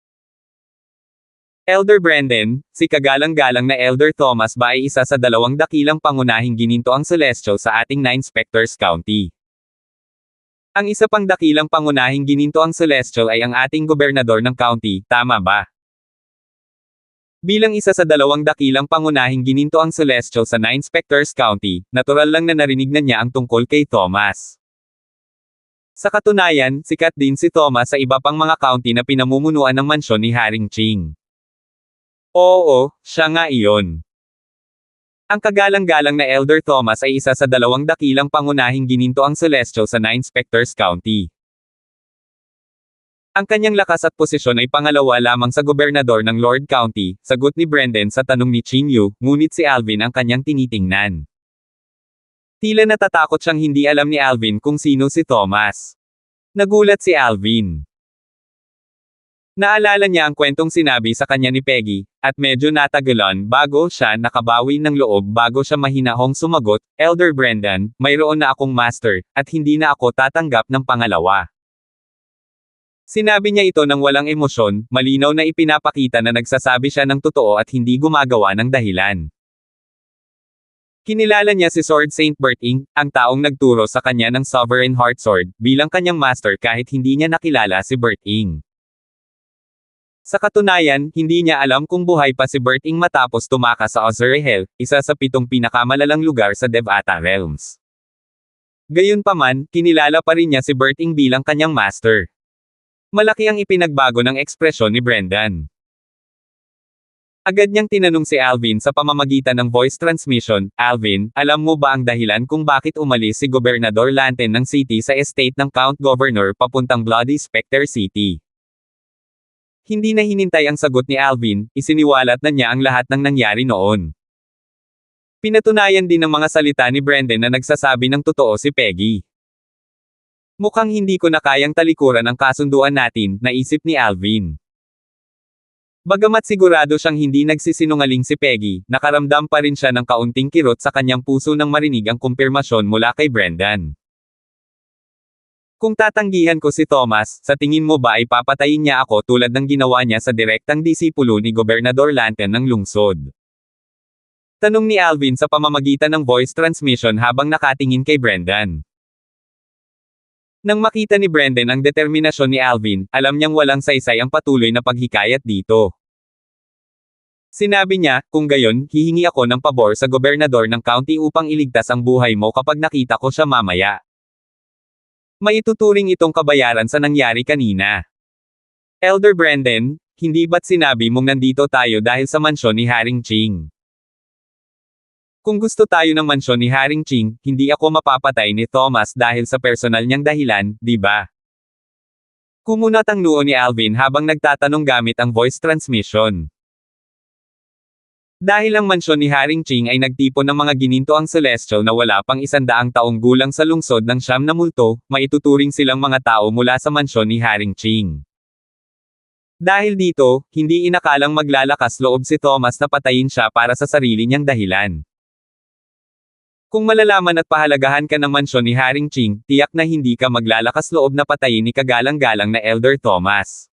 Elder Brendan, si kagalang-galang na Elder Thomas ba ay isa sa dalawang dakilang pangunahing gininto ang Celestial sa ating Nine Spectres County? Ang isa pang dakilang pangunahing gininto ang Celestial ay ang ating gobernador ng county, tama ba? Bilang isa sa dalawang dakilang pangunahing gininto ang Celestial sa Nine Spectres County, natural lang na narinig na niya ang tungkol kay Thomas. Sa katunayan, sikat din si Thomas sa iba pang mga county na pinamumunuan ng mansyon ni Haring Ching. Oo, siya nga iyon. Ang kagalang-galang na Elder Thomas ay isa sa dalawang dakilang pangunahing gininto ang Celestial sa Nine Spectres County. Ang kanyang lakas at posisyon ay pangalawa lamang sa gobernador ng Lord County, sagot ni Brendan sa tanong ni Chinyu, ngunit si Alvin ang kanyang tinitingnan. Tila natatakot siyang hindi alam ni Alvin kung sino si Thomas. Nagulat si Alvin. Naalala niya ang kwentong sinabi sa kanya ni Peggy, at medyo natagalan bago siya nakabawi ng loob bago siya mahinahong sumagot, Elder Brendan, mayroon na akong master, at hindi na ako tatanggap ng pangalawa. Sinabi niya ito ng walang emosyon, malinaw na ipinapakita na nagsasabi siya ng totoo at hindi gumagawa ng dahilan. Kinilala niya si Sword Saint Berting, ang taong nagturo sa kanya ng Sovereign Heart Sword, bilang kanyang master kahit hindi niya nakilala si Berting. Sa katunayan, hindi niya alam kung buhay pa si Berting matapos tumakas sa Ozerehel, isa sa 7 pinakamalalang lugar sa Devata Realms. Gayunpaman, kinilala pa rin niya si Berting bilang kanyang master. Malaki ang ipinagbago ng ekspresyon ni Brendan. Agad niyang tinanong si Alvin sa pamamagitan ng voice transmission, Alvin, alam mo ba ang dahilan kung bakit umalis si Gobernador Lanten ng city sa estate ng Count Governor papuntang Bloody Spectre City? Hindi na hinintay ang sagot ni Alvin, isiniwalat na niya ang lahat ng nangyari noon. Pinatunayan din ng mga salita ni Brendan na nagsasabi ng totoo si Peggy. Mukhang hindi ko na kayang talikuran ang kasunduan natin, naisip ni Alvin. Bagamat sigurado siyang hindi nagsisinungaling si Peggy, nakaramdam pa rin siya ng kaunting kirot sa kanyang puso nang marinig ang kumpirmasyon mula kay Brendan. Kung tatanggihan ko si Thomas, sa tingin mo ba ay papatayin niya ako tulad ng ginawa niya sa direktang disipulo ni Gobernador Lanten ng lungsod? Tanong ni Alvin sa pamamagitan ng voice transmission habang nakatingin kay Brendan. Nang makita ni Brendan ang determinasyon ni Alvin, alam niyang walang saysay ang patuloy na paghikayat dito. Sinabi niya, kung gayon, hihingi ako ng pabor sa gobernador ng county upang iligtas ang buhay mo kapag nakita ko siya mamaya. Maituturing itong kabayaran sa nangyari kanina. Elder Brendan, hindi ba't sinabi mong nandito tayo dahil sa mansyon ni Haring Ching? Kung gusto tayo ng mansyon ni Haring Ching, hindi ako mapapatay ni Thomas dahil sa personal niyang dahilan, di ba? Kumunat ang noo ni Alvin habang nagtatanong gamit ang voice transmission. Dahil ang mansyon ni Haring Ching ay nagtipon ng mga gininto ang Celestial na wala pang 100 taong gulang sa lungsod ng Siyam na Multo, maituturing silang mga tao mula sa mansyon ni Haring Ching. Dahil dito, hindi inakalang maglalakas loob si Thomas na patayin siya para sa sarili niyang dahilan. Kung malalaman at pahalagahan ka ng mansyon ni Haring Ching, tiyak na hindi ka maglalakas loob na patayin ni kagalang-galang na Elder Thomas.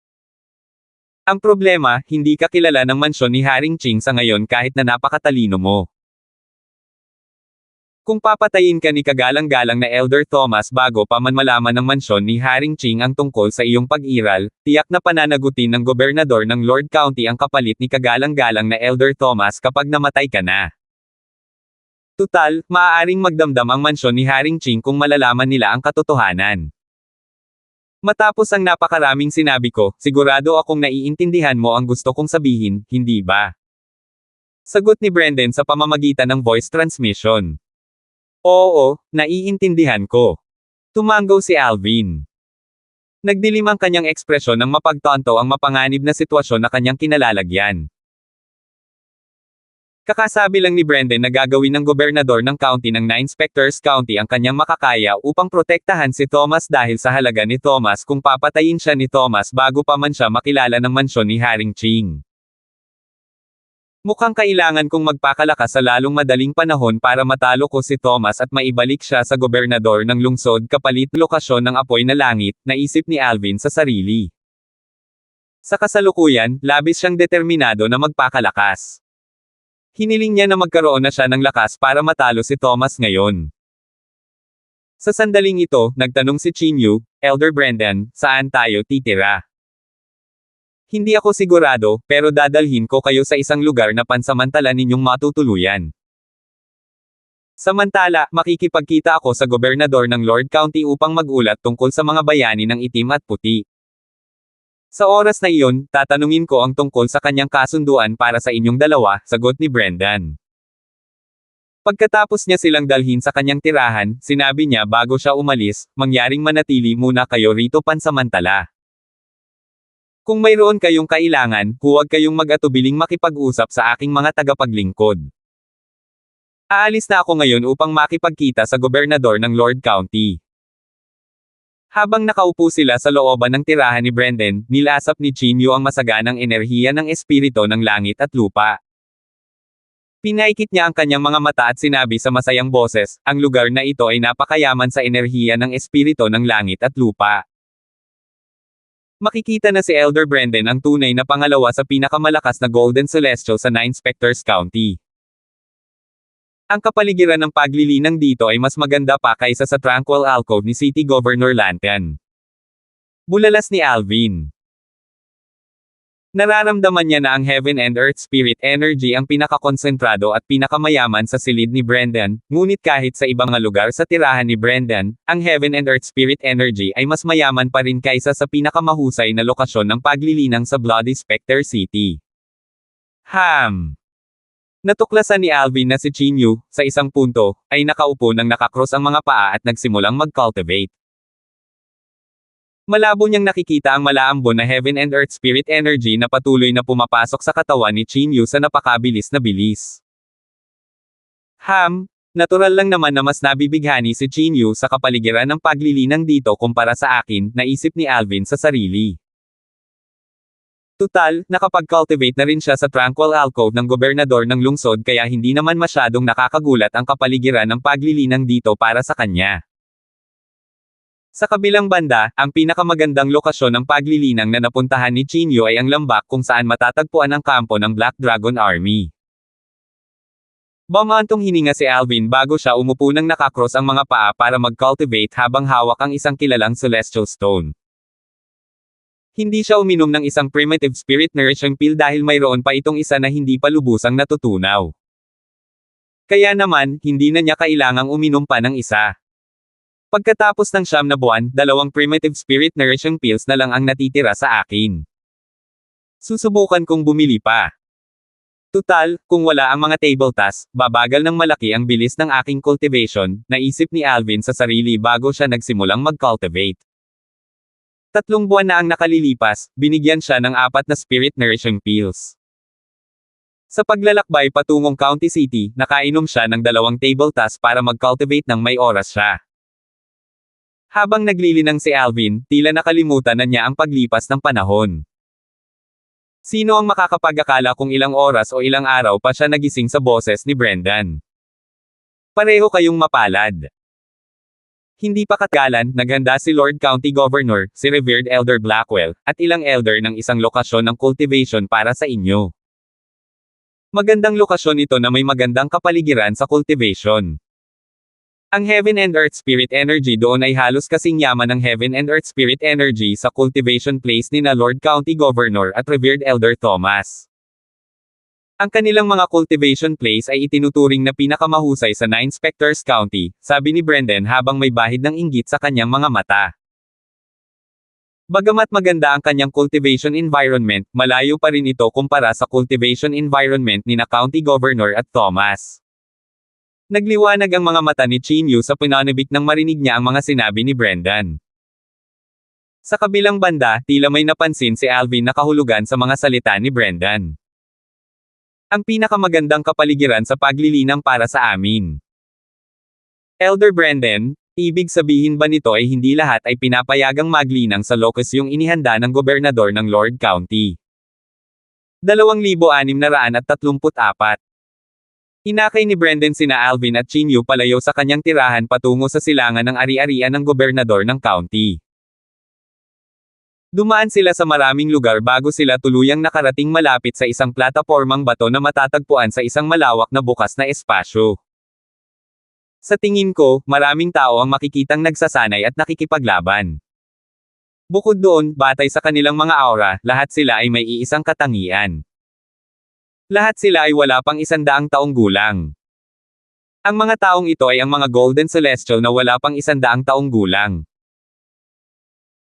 Ang problema, hindi ka kilala ng mansyon ni Haring Ching sa ngayon kahit na napakatalino mo. Kung papatayin ka ni kagalang-galang na Elder Thomas bago pa man malaman ng mansyon ni Haring Ching ang tungkol sa iyong pag-iral, tiyak na pananagutin ng gobernador ng Lord County ang kapalit ni kagalang-galang na Elder Thomas kapag namatay ka na. Tutal, maaaring magdamdam ang mansyon ni Haring Ching kung malalaman nila ang katotohanan. Matapos ang napakaraming sinabi ko, sigurado akong naiintindihan mo ang gusto kong sabihin, hindi ba? Sagot ni Brendan sa pamamagitan ng voice transmission. Oo, naiintindihan ko. Tumanggaw si Alvin. Nagdilim ang kanyang ekspresyon nang mapagtanto ang mapanganib na sitwasyon na kanyang kinalalagyan. Kakasabi lang ni Brendan na gagawin ng gobernador ng county ng 9 Inspectors County ang kanyang makakaya upang protektahan si Thomas dahil sa halaga ni Thomas kung papatayin siya ni Thomas bago pa man siya makilala ng mansyon ni Haring Ching. Mukhang kailangan kong magpakalakas sa lalong madaling panahon para matalo ko si Thomas at maibalik siya sa gobernador ng lungsod kapalit lokasyon ng apoy na langit, naisip ni Alvin sa sarili. Sa kasalukuyan, labis siyang determinado na magpakalakas. Hiniling niya na magkaroon na siya ng lakas para matalo si Thomas ngayon. Sa sandaling ito, nagtanong si Chinyu, Elder Brendan, saan tayo titira? Hindi ako sigurado, pero dadalhin ko kayo sa isang lugar na pansamantala ninyong matutuluyan. Samantala, makikipagkita ako sa gobernador ng Lord County upang magulat tungkol sa mga bayani ng itim at puti. Sa oras na iyon, tatanungin ko ang tungkol sa kanyang kasunduan para sa inyong dalawa, sagot ni Brendan. Pagkatapos niya silang dalhin sa kanyang tirahan, sinabi niya bago siya umalis, mangyaring manatili muna kayo rito pansamantala. Kung mayroon kayong kailangan, huwag kayong mag-atubiling makipag-usap sa aking mga tagapaglingkod. Aalis na ako ngayon upang makipagkita sa gobernador ng Lord County. Habang nakaupo sila sa looban ng tirahan ni Brendan, nilasap ni Chinyu ang masaganang enerhiya ng espiritu ng langit at lupa. Pinaikit niya ang kanyang mga mata at sinabi sa masayang boses, ang lugar na ito ay napakayaman sa enerhiya ng espiritu ng langit at lupa. Makikita na si Elder Brendan ang tunay na pangalawa sa pinakamalakas na Golden Celestial sa 9 Inspectors County. Ang kapaligiran ng paglilinang dito ay mas maganda pa kaysa sa tranquil alcove ni City Governor Lantan. Bulalas ni Alvin. Nararamdaman niya na ang Heaven and Earth Spirit Energy ang pinakakonsentrado at pinakamayaman sa silid ni Brendan, ngunit kahit sa ibang mga lugar sa tirahan ni Brendan, ang Heaven and Earth Spirit Energy ay mas mayaman pa rin kaysa sa pinakamahusay na lokasyon ng paglilinang sa Bloody Spectre City. Natuklasan ni Alvin na si Chinyu, sa isang punto, ay nakaupo nang nakakross ang mga paa at nagsimulang mag-cultivate. Malabo niyang nakikita ang malaambon na Heaven and Earth Spirit Energy na patuloy na pumapasok sa katawan ni Chinyu sa napakabilis na bilis. Natural lang naman na mas nabibighani si Chinyu sa kapaligiran ng paglilinang dito kumpara sa akin, naisip ni Alvin sa sarili. Tutal, nakapag-cultivate na rin siya sa tranquil alcove ng gobernador ng lungsod kaya hindi naman masyadong nakakagulat ang kapaligiran ng paglilinang dito para sa kanya. Sa kabilang banda, ang pinakamagandang lokasyon ng paglilinang na napuntahan ni Chinyu ay ang lambak kung saan matatagpuan ang kampo ng Black Dragon Army. Bumantong hininga si Alvin bago siya umupo nang nakakross ang mga paa para mag-cultivate habang hawak ang isang kilalang celestial stone. Hindi siya uminom ng isang primitive spirit nourishing pill dahil mayroon pa itong isa na hindi pa lubusang natutunaw. Kaya naman, hindi na niya kailangang uminom pa ng isa. Pagkatapos ng 9 na buwan, 2 primitive spirit nourishing pills na lang ang natitira sa akin. Susubukan kong bumili pa. Tutal, kung wala ang mga table tasks, babagal ng malaki ang bilis ng aking cultivation, naisip ni Alvin sa sarili bago siya nagsimulang mag-cultivate. 3 buwan na ang nakalilipas, binigyan siya ng 4 na spirit nourishing pills. Sa paglalakbay patungong County City, nakainom siya ng 2 table tasks para mag-cultivate ng may oras siya. Habang naglilinang si Alvin, tila nakalimutan na niya ang paglipas ng panahon. Sino ang makakapag-akala kung ilang oras o ilang araw pa siya nagising sa boses ni Brendan? Pareho kayong mapalad. Hindi pa katagalan, naghanda si Lord County Governor, si Revered Elder Blackwell, at ilang elder ng isang lokasyon ng cultivation para sa inyo. Magandang lokasyon ito na may magandang kapaligiran sa cultivation. Ang Heaven and Earth Spirit Energy doon ay halos kasing yaman ng Heaven and Earth Spirit Energy sa cultivation place ni na Lord County Governor at Revered Elder Thomas. Ang kanilang mga cultivation place ay itinuturing na pinakamahusay sa 9 Inspectors County, sabi ni Brendan habang may bahid ng inggit sa kanyang mga mata. Bagamat maganda ang kanyang cultivation environment, malayo pa rin ito kumpara sa cultivation environment ni na County Governor at Thomas. Nagliwanag ang mga mata ni Chinyu sa pananabik nang marinig niya ang mga sinabi ni Brendan. Sa kabilang banda, tila may napansin si Alvin na kahulugan sa mga salita ni Brendan. Ang pinakamagandang kapaligiran sa paglilinang para sa amin. Elder Brendan, ibig sabihin ba nito ay hindi lahat ay pinapayagang maglinang sa locus yung inihanda ng gobernador ng Lord County? 2,634. Inakay ni Brendan sina Alvin at Chinyu palayo sa kanyang tirahan patungo sa silangan ng ari-arian ng gobernador ng county. Dumaan sila sa maraming lugar bago sila tuluyang nakarating malapit sa isang platapormang bato na matatagpuan sa isang malawak na bukas na espasyo. Sa tingin ko, maraming tao ang makikitang nagsasanay at nakikipaglaban. Bukod doon, batay sa kanilang mga aura, lahat sila ay may iisang katangian. Lahat sila ay wala pang 100 taong gulang. Ang mga taong ito ay ang mga Golden Celestial na wala pang 100 taong gulang.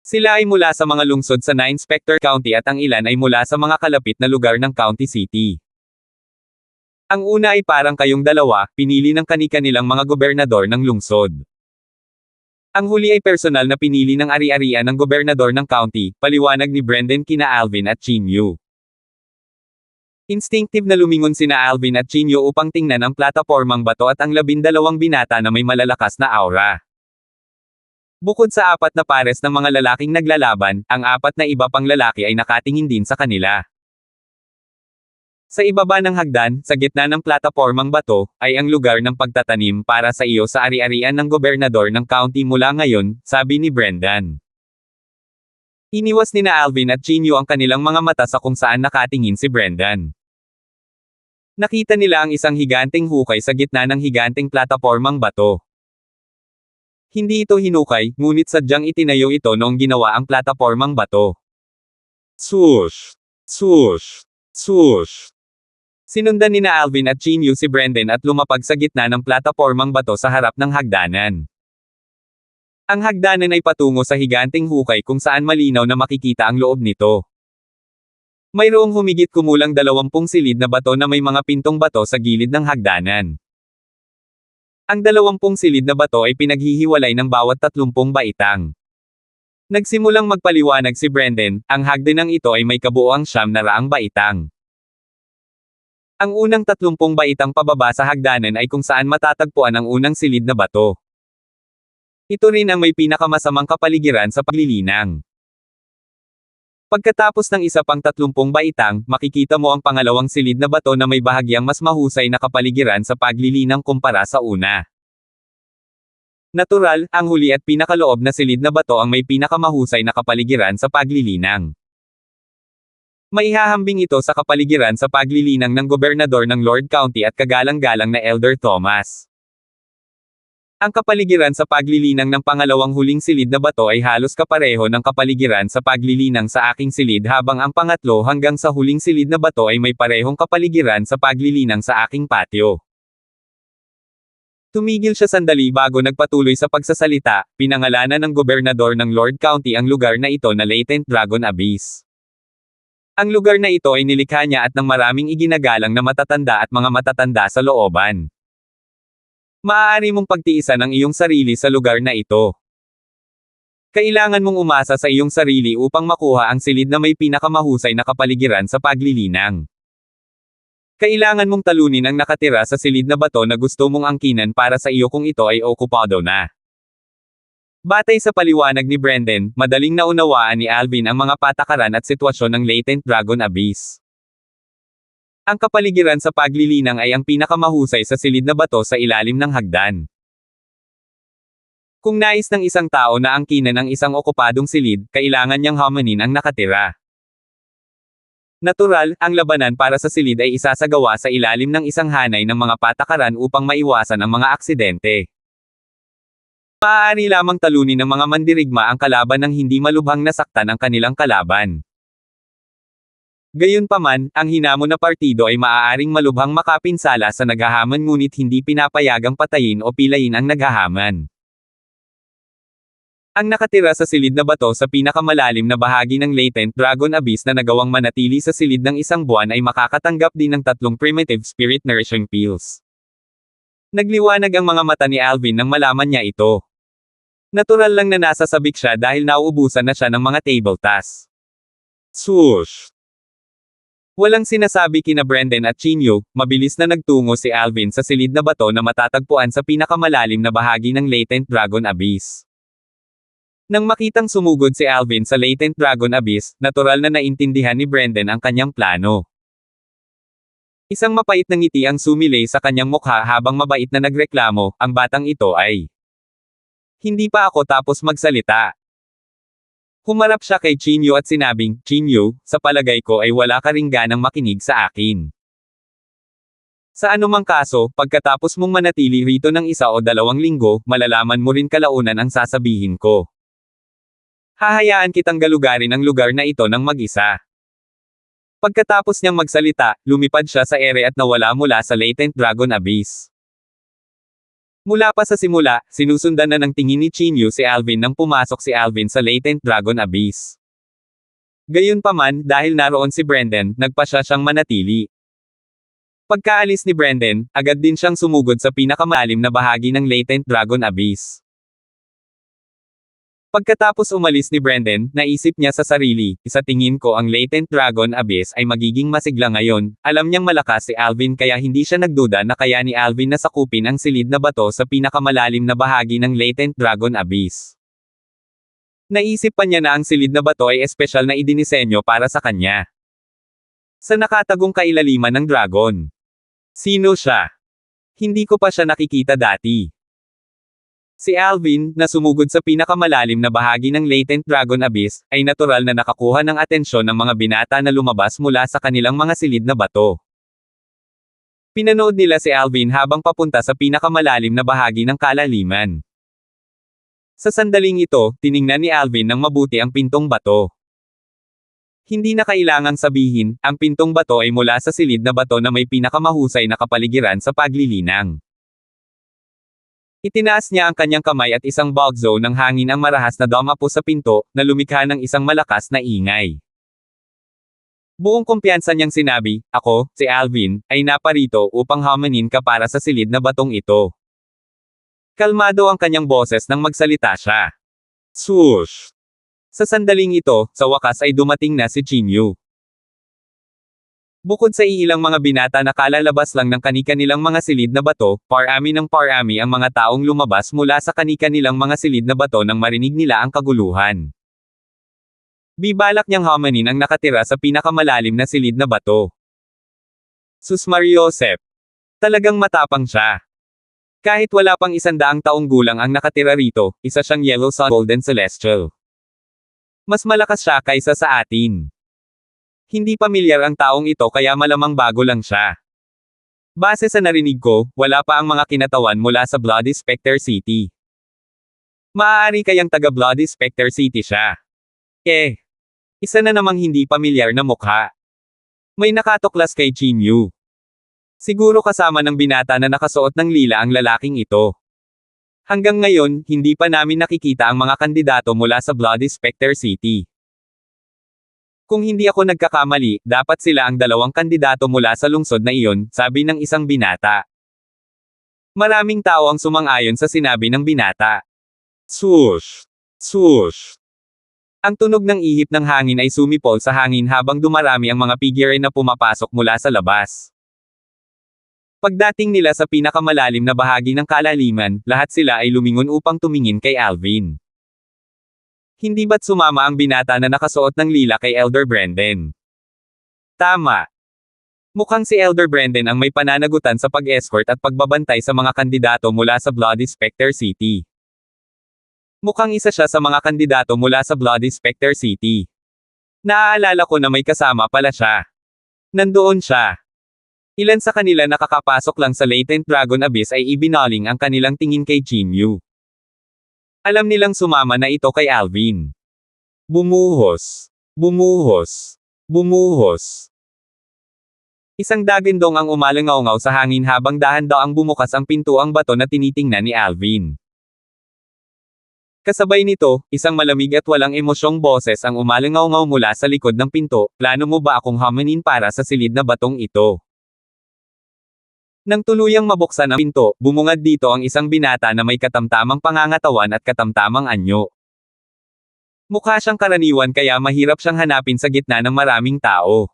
Sila ay mula sa mga lungsod sa 9 Spectre County at ang ilan ay mula sa mga kalapit na lugar ng County City. Ang una ay parang kayong dalawa, pinili ng kani-kanilang mga gobernador ng lungsod. Ang huli ay personal na pinili ng ari-arian ng gobernador ng county, paliwanag ni Brendan kina Alvin at Chinyu. Instinctive na lumingon sina Alvin at Chinyu upang tingnan ang platapormang bato at ang 12 binata na may malalakas na aura. Bukod sa 4 na pares ng mga lalaking naglalaban, ang 4 na iba pang lalaki ay nakatingin din sa kanila. Sa ibaba ng hagdan, sa gitna ng platapormang bato, ay ang lugar ng pagtatanim para sa iyo sa ari-arian ng gobernador ng county mula ngayon, sabi ni Brendan. Iniwas nina Alvin at Chinyu ang kanilang mga mata sa kung saan nakatingin si Brendan. Nakita nila ang isang higanteng hukay sa gitna ng higanteng platapormang bato. Hindi ito hinukay, ngunit sadyang itinayo ito noong ginawa ang platapormang bato. Swoosh! Swoosh! Swoosh! Sinundan nina Alvin at Chinyu si Brendan at lumapag sa gitna ng platapormang bato sa harap ng hagdanan. Ang hagdanan ay patungo sa higanteng hukay kung saan malinaw na makikita ang loob nito. Mayroong humigit kumulang 20 silid na bato na may mga pintong bato sa gilid ng hagdanan. Ang 20 silid na bato ay pinaghihiwalay ng bawat 30 baitang. Nagsimulang magpaliwanag si Brendan, ang hagdanang ito ay may kabuoang 900 baitang. Ang unang 30 baitang pababa sa hagdanan ay kung saan matatagpuan ang unang silid na bato. Ito rin ang may pinakamasamang kapaligiran sa paglilinang. Pagkatapos ng isa pang 30 baitang, makikita mo ang pangalawang silid na bato na may bahagyang mas mahusay na kapaligiran sa paglilinang kumpara sa una. Natural, ang huli at pinakaloob na silid na bato ang may pinakamahusay na kapaligiran sa paglilinang. Maihahambing ito sa kapaligiran sa paglilinang ng gobernador ng Lord County at kagalang-galang na Elder Thomas. Ang kapaligiran sa paglilinang ng pangalawang huling silid na bato ay halos kapareho ng kapaligiran sa paglilinang sa aking silid habang ang pangatlo hanggang sa huling silid na bato ay may parehong kapaligiran sa paglilinang sa aking patio. Tumigil siya sandali bago nagpatuloy sa pagsasalita, pinangalanan ng gobernador ng Lord County ang lugar na ito na Latent Dragon Abyss. Ang lugar na ito ay nilikha niya at ng maraming iginagalang na matatanda at mga matatanda sa looban. Maaari mong pagtiisan ang iyong sarili sa lugar na ito. Kailangan mong umasa sa iyong sarili upang makuha ang silid na may pinakamahusay na kapaligiran sa paglilinang. Kailangan mong talunin ang nakatira sa silid na bato na gusto mong angkinan para sa iyo kung ito ay okupado na. Batay sa paliwanag ni Brendan, madaling naunawaan ni Alvin ang mga patakaran at sitwasyon ng Latent Dragon Abyss. Ang kapaligiran sa paglilinang ay ang pinakamahusay sa silid na bato sa ilalim ng hagdan. Kung nais ng isang tao na angkinan ang isang okupadong silid, kailangan niyang hamanin ang nakatira. Natural, ang labanan para sa silid ay isasagawa sa ilalim ng isang hanay ng mga patakaran upang maiwasan ang mga aksidente. Maaari lamang talunin ng mga mandirigma ang kalaban nang hindi malubhang nasaktan ang kanilang kalaban. Gayunpaman, ang hinamon na partido ay maaaring malubhang makapinsala sa naghahaman ngunit hindi pinapayagang patayin o pilayin ang naghahaman. Ang nakatira sa silid na bato sa pinakamalalim na bahagi ng latent dragon abyss na nagawang manatili sa silid ng isang buwan ay makakatanggap din ng 3 primitive spirit nourishing pills. Nagliwanag ang mga mata ni Alvin nang malaman niya ito. Natural lang na nasasabik siya dahil nauubusan na siya ng mga table tasks. Swoosh! Walang sinasabi kina Brendan at Chinyu, mabilis na nagtungo si Alvin sa silid na bato na matatagpuan sa pinakamalalim na bahagi ng latent dragon abyss. Nang makitang sumugod si Alvin sa latent dragon abyss, natural na naintindihan ni Brendan ang kanyang plano. Isang mapait na ngiti ang sumilay sa kanyang mukha habang mabait na nagreklamo, ang batang ito ay. Hindi pa ako tapos magsalita. Humarap siya kay Chinyu at sinabing, Chinyu, sa palagay ko ay wala ka ring ganang makinig sa akin. Sa anumang kaso, pagkatapos mong manatili rito ng 1 o 2 linggo, malalaman mo rin kalaunan ang sasabihin ko. Hahayaan kitang galugarin ang lugar na ito ng mag-isa. Pagkatapos niyang magsalita, lumipad siya sa ere at nawala mula sa latent dragon abyss. Mula pa sa simula, sinusundan na ng tingin ni Chinyu si Alvin nang pumasok si Alvin sa latent dragon abyss. Gayunpaman, dahil naroon si Brendan, nagpasya siyang manatili. Pagkaalis ni Brendan, agad din siyang sumugod sa pinakamalalim na bahagi ng latent dragon abyss. Pagkatapos umalis ni Brendan, naisip niya sa sarili, sa tingin ko ang latent dragon abyss ay magiging masigla ngayon. Alam niyang malakas si Alvin kaya hindi siya nagduda na kaya ni Alvin na sakupin ang silid na bato sa pinakamalalim na bahagi ng latent dragon abyss. Naisip pa niya na ang silid na bato ay espesyal na idinisenyo para sa kanya. Sa nakatagong kailaliman ng dragon. Sino siya? Hindi ko pa siya nakikita dati. Si Alvin, na sumugod sa pinakamalalim na bahagi ng latent dragon abyss, ay natural na nakakuha ng atensyon ng mga binata na lumabas mula sa kanilang mga silid na bato. Pinanood nila si Alvin habang papunta sa pinakamalalim na bahagi ng kalaliman. Sa sandaling ito, tiningnan ni Alvin ng mabuti ang pintong bato. Hindi na kailangang sabihin, ang pintong bato ay mula sa silid na bato na may pinakamahusay na kapaligiran sa paglilinang. Itinaas niya ang kanyang kamay at isang bugzo ng hangin ang marahas na dumapo sa pinto, na lumikha ng isang malakas na ingay. Buong kumpiyansa niyang sinabi, ako, si Alvin, ay naparito upang hamanin ka para sa silid na batong ito. Kalmado ang kanyang boses nang magsalita siya. Swoosh! Sa sandaling ito, sa wakas ay dumating na si Chinyu. Bukod sa iilang mga binata na kalalabas lang ng kani-kanilang mga silid na bato, parami ng parami ang mga taong lumabas mula sa kani-kanilang mga silid na bato nang marinig nila ang kaguluhan. Bibalak niyang hamanin ang nakatira sa pinakamalalim na silid na bato. Sus Mariosep! Talagang matapang siya. Kahit wala pang 100 taong gulang ang nakatira rito, isa siyang Yellow Sun Golden Celestial. Mas malakas siya kaysa sa atin. Hindi pamilyar ang taong ito kaya malamang bago lang siya. Base sa narinig ko, wala pa ang mga kinatawan mula sa Bloody Specter City. Maaari kayang taga Bloody Specter City siya. Isa na namang hindi pamilyar na mukha. May nakatuklas kay Chinyu. Siguro kasama ng binata na nakasuot ng lila ang lalaking ito. Hanggang ngayon, hindi pa namin nakikita ang mga kandidato mula sa Bloody Specter City. Kung hindi ako nagkakamali, dapat sila ang 2 kandidato mula sa lungsod na iyon, sabi ng isang binata. Maraming tao ang sumang-ayon sa sinabi ng binata. Swoosh! Swoosh! Ang tunog ng ihip ng hangin ay sumipol sa hangin habang dumarami ang mga figure na pumapasok mula sa labas. Pagdating nila sa pinakamalalim na bahagi ng kalaliman, lahat sila ay lumingon upang tumingin kay Alvin. Hindi ba't sumama ang binata na nakasuot ng lila kay Elder Brendan? Tama. Mukhang si Elder Brendan ang may pananagutan sa pag-escort at pagbabantay sa mga kandidato mula sa Bloody Specter City. Mukhang isa siya sa mga kandidato mula sa Bloody Specter City. Naaalala ko na may kasama pala siya. Nandoon siya. Ilan sa kanila nakakapasok lang sa latent dragon abyss ay ibinaling ang kanilang tingin kay Chinyu. Alam nilang sumama na ito kay Alvin. Bumuhos. Bumuhos. Bumuhos. Isang dagindong ang umalangaw-ngaw sa hangin habang dahan-daang bumukas ang pintuang bato na tinitingnan ni Alvin. Kasabay nito, isang malamig at walang emosyong boses ang umalingaw-ngaw mula sa likod ng pinto, plano mo ba akong hamanin para sa silid na batong ito? Nang tuluyang mabuksan ang pinto, bumungad dito ang isang binata na may katamtamang pangangatawan at katamtamang anyo. Mukha siyang karaniwan kaya mahirap siyang hanapin sa gitna ng maraming tao.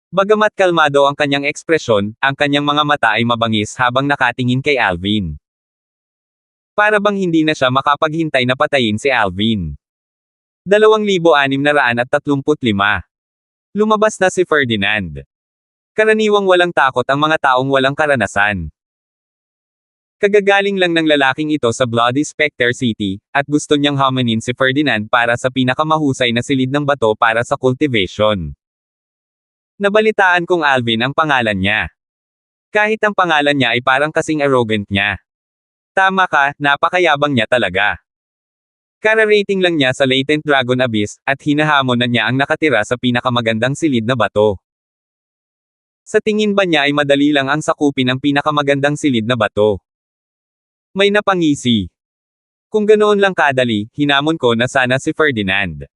Bagamat kalmado ang kanyang ekspresyon, ang kanyang mga mata ay mabangis habang nakatingin kay Alvin. Para bang hindi na siya makapaghintay na patayin si Alvin. 2635. Lumabas na si Ferdinand. Karaniwang walang takot ang mga taong walang karanasan. Kagagaling lang ng lalaking ito sa Bloody Spectre City, at gusto niyang hamanin si Ferdinand para sa pinakamahusay na silid ng bato para sa cultivation. Nabalitaan kong Alvin ang pangalan niya. Kahit ang pangalan niya ay parang kasing arrogant niya. Tama ka, napakayabang niya talaga. Kara-rating lang niya sa Latent Dragon Abyss, at hinahamon na niya ang nakatira sa pinakamagandang silid na bato. Sa tingin ba niya ay madali lang ang sakupin ang pinakamagandang silid na bato? May napangisi. Kung ganoon lang kadali, hinamon ko na sana si Ferdinand.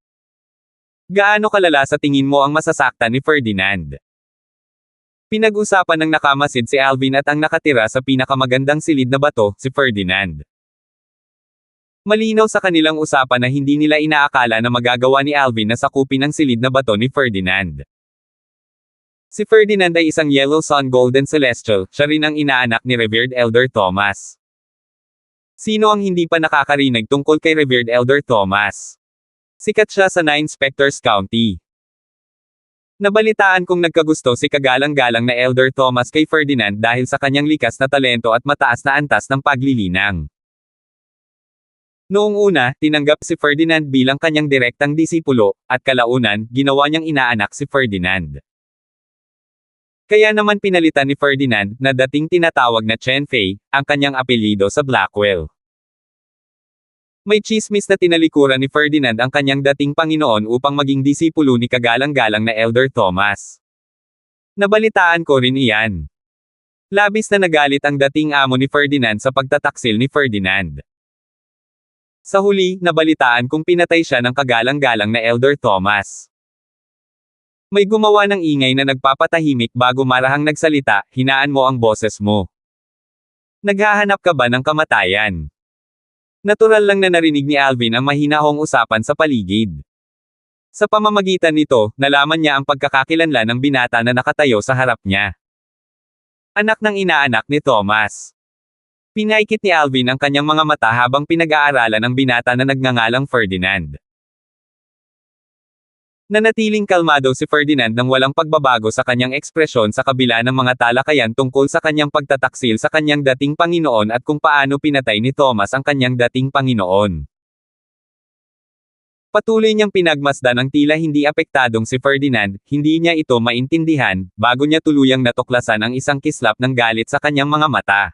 Gaano kalala sa tingin mo ang masasaktan ni Ferdinand? Pinag-usapan ng nakamasid si Alvin at ang nakatira sa pinakamagandang silid na bato, si Ferdinand. Malinaw sa kanilang usapan na hindi nila inaakala na magagawa ni Alvin na sakupin ang silid na bato ni Ferdinand. Si Ferdinand ay isang Yellow Sun Golden Celestial, siya rin ang inaanak ni Revered Elder Thomas. Sino ang hindi pa nakakarinig tungkol kay Revered Elder Thomas? Sikat siya sa Nine Specters County. Nabalitaan kong nagkagusto si kagalang-galang na Elder Thomas kay Ferdinand dahil sa kanyang likas na talento at mataas na antas ng paglilinang. Noong una, tinanggap si Ferdinand bilang kanyang direktang disipulo, at kalaunan, ginawa niyang inaanak si Ferdinand. Kaya naman pinalitan ni Ferdinand, na dating tinatawag na Chen Fei, ang kanyang apelyido sa Blackwell. May tsismis na tinalikuran ni Ferdinand ang kanyang dating Panginoon upang maging disipulo ni kagalang-galang na Elder Thomas. Nabalitaan ko rin iyan. Labis na nagalit ang dating amo ni Ferdinand sa pagtataksil ni Ferdinand. Sa huli, nabalitaan kong pinatay siya ng kagalang-galang na Elder Thomas. May gumawa ng ingay na nagpapatahimik bago marahang nagsalita, hinaan mo ang boses mo. Naghahanap ka ba ng kamatayan? Natural lang na narinig ni Alvin ang mahinahong usapan sa paligid. Sa pamamagitan nito, nalaman niya ang pagkakakilanlan ng binata na nakatayo sa harap niya. Anak ng inaanak ni Thomas. Pinaikit ni Alvin ang kanyang mga mata habang pinag-aaralan ang binata na nagngangalang Ferdinand. Nanatiling kalmado si Ferdinand nang walang pagbabago sa kanyang ekspresyon sa kabila ng mga talakayan tungkol sa kanyang pagtataksil sa kanyang dating Panginoon at kung paano pinatay ni Thomas ang kanyang dating Panginoon. Patuloy niyang pinagmasdan ang tila hindi apektadong si Ferdinand, hindi niya ito maintindihan, bago niya tuluyang natuklasan ang isang kislap ng galit sa kanyang mga mata.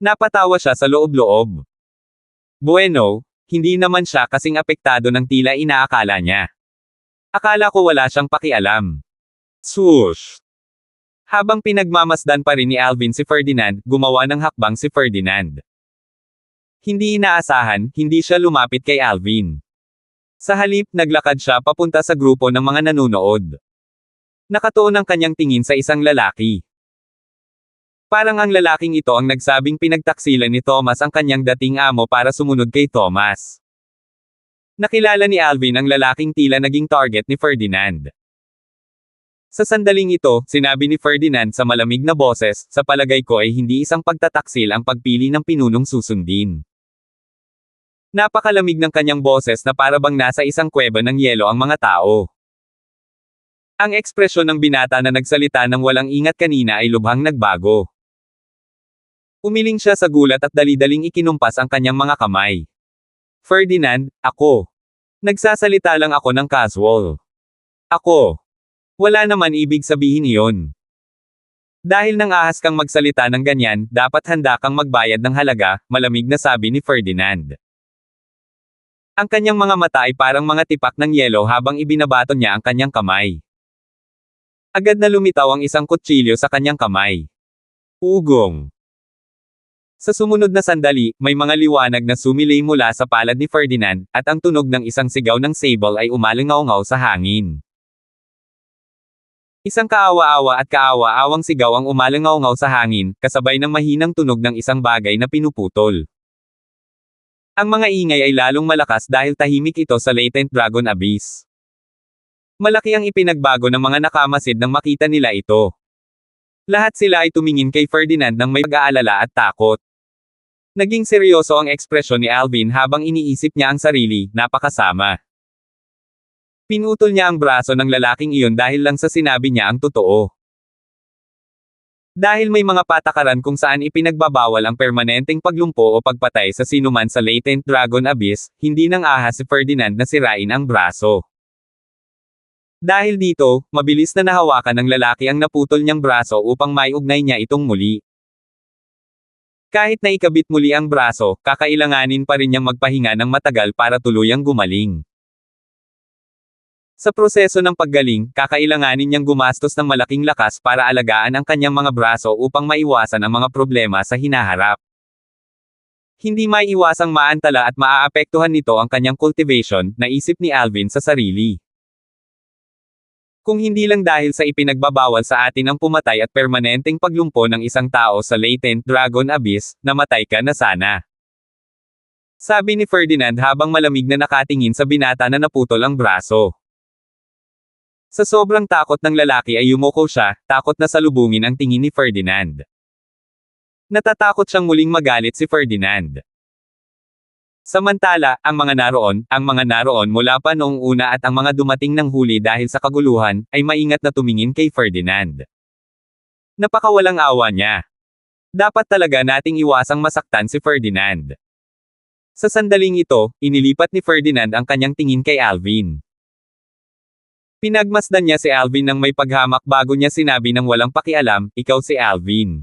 Napatawa siya sa loob-loob. Bueno, hindi naman siya kasing apektado ng tila inaakala niya. Akala ko wala siyang pakialam. Swoosh! Habang pinagmamasdan pa rin ni Alvin si Ferdinand, gumawa ng hakbang si Ferdinand. Hindi inaasahan, hindi siya lumapit kay Alvin. Sa halip, naglakad siya papunta sa grupo ng mga nanunood. Nakatuon ang kanyang tingin sa isang lalaki. Parang ang lalaking ito ang nagsabing pinagtaksilan ni Thomas ang kanyang dating amo para sumunod kay Thomas. Nakilala ni Alvin ang lalaking tila naging target ni Ferdinand. Sa sandaling ito, sinabi ni Ferdinand sa malamig na boses, sa palagay ko ay hindi isang pagtataksil ang pagpili ng pinunong susundin. Napakalamig ng kanyang boses na para bang nasa isang kuweba ng yelo ang mga tao. Ang ekspresyon ng binata na nagsalita ng walang ingat kanina ay lubhang nagbago. Umiling siya sa gulat at dali-daling ikinumpas ang kanyang mga kamay. Ferdinand, ako. Nagsasalita lang ako ng casual. Ako. Wala naman ibig sabihin iyon. Dahil nang ahas kang magsalita ng ganyan, dapat handa kang magbayad ng halaga, malamig na sabi ni Ferdinand. Ang kanyang mga mata ay parang mga tipak ng yelo habang ibinabato niya ang kanyang kamay. Agad na lumitaw ang isang kutsilyo sa kanyang kamay. Ugong. Sa sumunod na sandali, may mga liwanag na sumilay mula sa palad ni Ferdinand, at ang tunog ng isang sigaw ng sable ay umalingaw-ngaw sa hangin. Isang kaawa-awa at kaawa-awang sigaw ang umalingaw-ngaw sa hangin, kasabay ng mahinang tunog ng isang bagay na pinuputol. Ang mga ingay ay lalong malakas dahil tahimik ito sa latent dragon abyss. Malaki ang ipinagbago ng mga nakamasid nang makita nila ito. Lahat sila ay tumingin kay Ferdinand ng may pag-aalala at takot. Naging seryoso ang ekspresyon ni Alvin habang iniisip niya ang sarili, napakasama. Pinutol niya ang braso ng lalaking iyon dahil lang sa sinabi niya ang totoo. Dahil may mga patakaran kung saan ipinagbabawal ang permanenteng paglumpo o pagpatay sa sinuman sa latent dragon abyss, hindi nang ahas si Ferdinand na sirain ang braso. Dahil dito, mabilis na nahawakan ng lalaki ang naputol niyang braso upang maiugnay niya itong muli. Kahit na ikabit muli ang braso, kakailanganin pa rin niyang magpahinga ng matagal para tuluyang gumaling. Sa proseso ng paggaling, kakailanganin niyang gumastos ng malaking lakas para alagaan ang kanyang mga braso upang maiwasan ang mga problema sa hinaharap. Hindi maiiwasang maantala at maaapektuhan nito ang kanyang cultivation, naisip ni Alvin sa sarili. Kung hindi lang dahil sa ipinagbabawal sa atin ang pumatay at permanenteng paglumpo ng isang tao sa latent dragon abyss, namatay ka na sana. Sabi ni Ferdinand habang malamig na nakatingin sa binata na naputol ang braso. Sa sobrang takot ng lalaki ay yumuko siya, takot na salubungin ang tingin ni Ferdinand. Natatakot siyang muling magalit si Ferdinand. Samantala, ang mga naroon mula pa noong una at ang mga dumating ng huli dahil sa kaguluhan, ay maingat na tumingin kay Ferdinand. Napakawalang awa niya. Dapat talaga nating iwasang masaktan si Ferdinand. Sa sandaling ito, inilipat ni Ferdinand ang kanyang tingin kay Alvin. Pinagmasdan niya si Alvin ng may paghamak bago niya sinabi ng walang pakialam, ikaw si Alvin.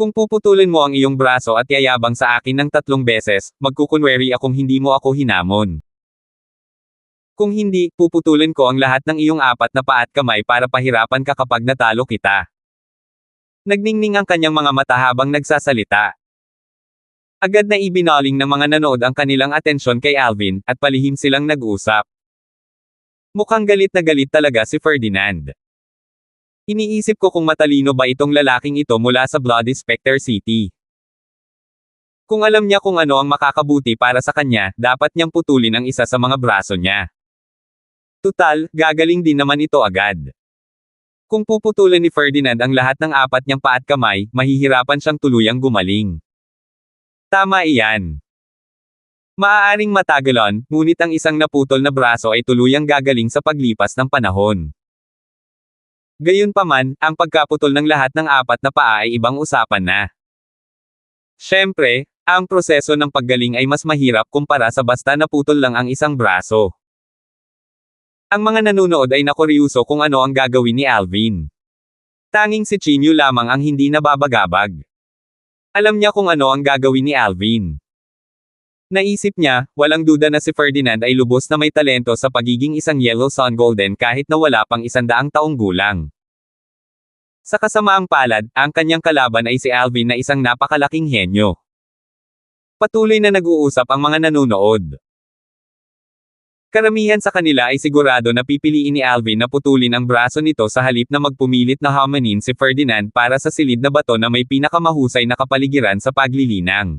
Kung puputulin mo ang iyong braso at yayabang sa akin ng 3 beses, magkukunwari akong hindi mo ako hinamon. Kung hindi, puputulin ko ang lahat ng iyong 4 na paa at kamay para pahirapan ka kapag natalo kita. Nagningning ang kanyang mga mata habang nagsasalita. Agad na ibinaling ng mga nanood ang kanilang atensyon kay Alvin, at palihim silang nag-usap. Mukhang galit na galit talaga si Ferdinand. Iniisip ko kung matalino ba itong lalaking ito mula sa Bloody Spectre City. Kung alam niya kung ano ang makakabuti para sa kanya, dapat niyang putulin ang isa sa mga braso niya. Tutal, gagaling din naman ito agad. Kung puputulin ni Ferdinand ang lahat ng 4 niyang paa at kamay, mahihirapan siyang tuluyang gumaling. Tama iyan. Maaaring matagalan, ngunit ang isang naputol na braso ay tuluyang gagaling sa paglipas ng panahon. Gayunpaman, ang pagkaputol ng lahat ng 4 na paa ay ibang usapan na. Siyempre, ang proseso ng paggaling ay mas mahirap kumpara sa basta naputol lang ang isang braso. Ang mga nanunood ay nakuryuso kung ano ang gagawin ni Alvin. Tanging si Chinyu lamang ang hindi nababagabag. Alam niya kung ano ang gagawin ni Alvin. Naisip niya, walang duda na si Ferdinand ay lubos na may talento sa pagiging isang Yellow Sun Golden kahit na wala pang 100 taong gulang. Sa kasamaang palad, ang kanyang kalaban ay si Alvin na isang napakalaking henyo. Patuloy na nag-uusap ang mga nanunood. Karamihan sa kanila ay sigurado na pipiliin ni Alvin na putulin ang braso nito sa halip na magpumilit na hamanin si Ferdinand para sa silid na bato na may pinakamahusay na kapaligiran sa paglilinang.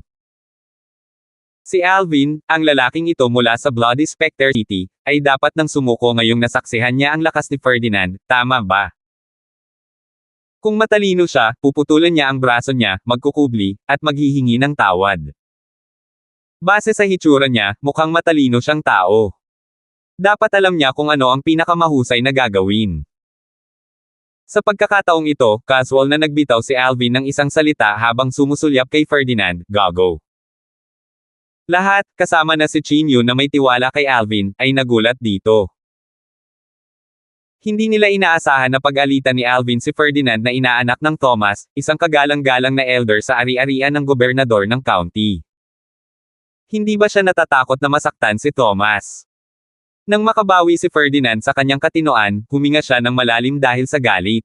Si Alvin, ang lalaking ito mula sa Bloody Spectre City, ay dapat nang sumuko ngayong nasaksihan niya ang lakas ni Ferdinand, tama ba? Kung matalino siya, puputulan niya ang braso niya, magkukubli, at maghihingi ng tawad. Base sa hitsura niya, mukhang matalino siyang tao. Dapat alam niya kung ano ang pinakamahusay na gagawin. Sa pagkakataong ito, casual na nagbitaw si Alvin ng isang salita habang sumusulyap kay Ferdinand, gago. Lahat, kasama na si Chinyu na may tiwala kay Alvin, ay nagulat dito. Hindi nila inaasahan na pag-alitan ni Alvin si Ferdinand na inaanak ng Thomas, isang kagalang-galang na elder sa ari-arian ng gobernador ng county. Hindi ba siya natatakot na masaktan si Thomas? Nang makabawi si Ferdinand sa kanyang katinoan, huminga siya ng malalim dahil sa galit.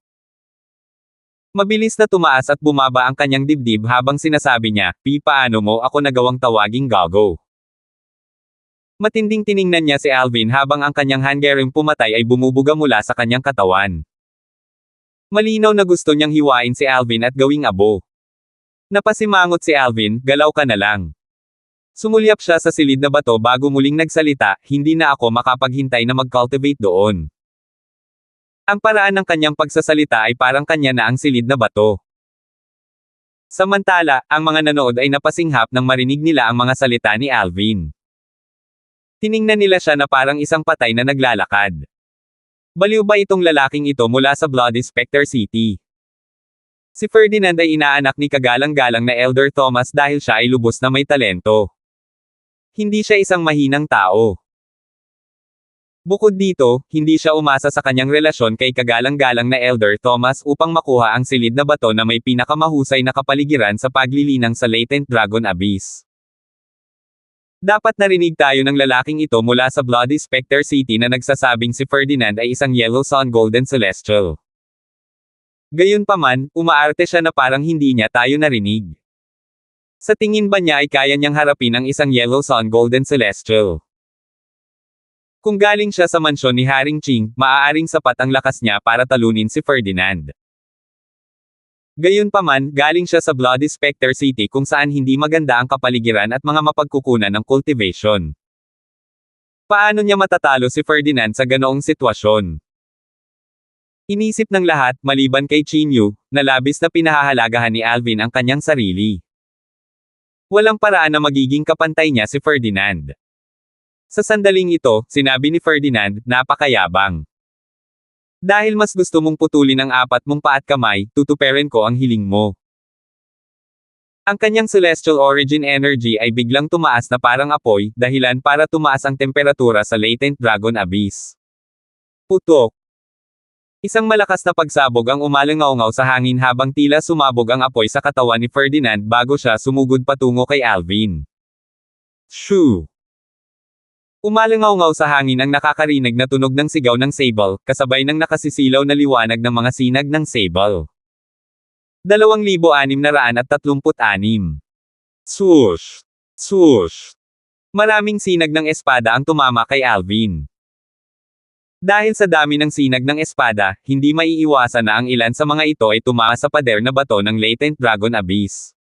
Mabilis na tumaas at bumaba ang kanyang dibdib habang sinasabi niya, paano mo ako nagawang tawaging gago? Matinding tiningnan niya si Alvin habang ang kanyang hangering pumatay ay bumubuga mula sa kanyang katawan. Malinaw na gusto niyang hiwain si Alvin at gawing abo. Napasimangot si Alvin, galaw ka na lang. Sumulyap siya sa silid na bato bago muling nagsalita, hindi na ako makapaghintay na mag-cultivate doon. Ang paraan ng kanyang pagsasalita ay parang kanya na ang silid na bato. Samantala, ang mga nanood ay napasinghap nang marinig nila ang mga salita ni Alvin. Tiningnan nila siya na parang isang patay na naglalakad. Baliw ba itong lalaking ito mula sa Bloody Spectre City? Si Ferdinand ay inaanak ni kagalang-galang na Elder Thomas dahil siya ay lubos na may talento. Hindi siya isang mahinang tao. Bukod dito, hindi siya umasa sa kanyang relasyon kay kagalang-galang na Elder Thomas upang makuha ang silid na bato na may pinakamahusay na kapaligiran sa paglilinang sa Latent Dragon Abyss. Dapat narinig tayo ng lalaking ito mula sa Bloody Spectre City na nagsasabing si Ferdinand ay isang Yellow Sun Golden Celestial. Gayunpaman, umaarte siya na parang hindi niya tayo narinig. Sa tingin ba niya ay kaya niyang harapin ang isang Yellow Sun Golden Celestial? Kung galing siya sa mansyon ni Haring Ching, maaaring sapat ang lakas niya para talunin si Ferdinand. Gayunpaman, galing siya sa Bloody Spectre City kung saan hindi maganda ang kapaligiran at mga mapagkukunan ng cultivation. Paano niya matatalo si Ferdinand sa ganoong sitwasyon? Inisip ng lahat, maliban kay Chinyu, na labis na pinahahalagahan ni Alvin ang kanyang sarili. Walang paraan na magiging kapantay niya si Ferdinand. Sa sandaling ito, sinabi ni Ferdinand, napakayabang. Dahil mas gusto mong putulin ang 4 mong paa at kamay, tutuperin ko ang hiling mo. Ang kanyang celestial origin energy ay biglang tumaas na parang apoy, dahilan para tumaas ang temperatura sa Latent Dragon Abyss. Putok. Isang malakas na pagsabog ang umalangaw-ngaw sa hangin habang tila sumabog ang apoy sa katawan ni Ferdinand bago siya sumugod patungo kay Alvin. Shoo! Umalangaw-ngaw sa hangin ang nakakarinig na tunog ng sigaw ng sable, kasabay ng nakasisilaw na liwanag ng mga sinag ng sable. 2636. Swoosh! Swoosh! Maraming sinag ng espada ang tumama kay Alvin. Dahil sa dami ng sinag ng espada, hindi maiiwasan na ang ilan sa mga ito ay tumama sa pader na bato ng Latent Dragon Abyss.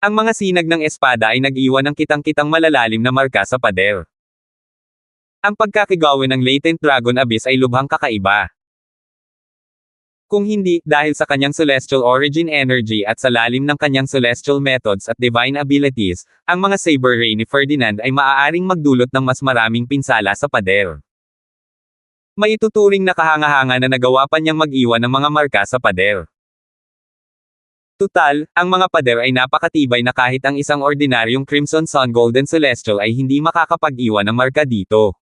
Ang mga sinag ng espada ay nag-iwan ng kitang-kitang malalalim na marka sa pader. Ang pagkakigawin ng Latent Dragon Abyss ay lubhang kakaiba. Kung hindi, dahil sa kanyang celestial origin energy at sa lalim ng kanyang celestial methods at divine abilities, ang mga saber ray ni Ferdinand ay maaaring magdulot ng mas maraming pinsala sa pader. Maituturing na kahanga-hanga na nagawa pa niyang mag-iwan ng mga marka sa pader. Tutal, ang mga pader ay napakatibay na kahit ang isang ordinaryong Crimson Sun Golden Celestial ay hindi makakapag-iwan ng marka dito.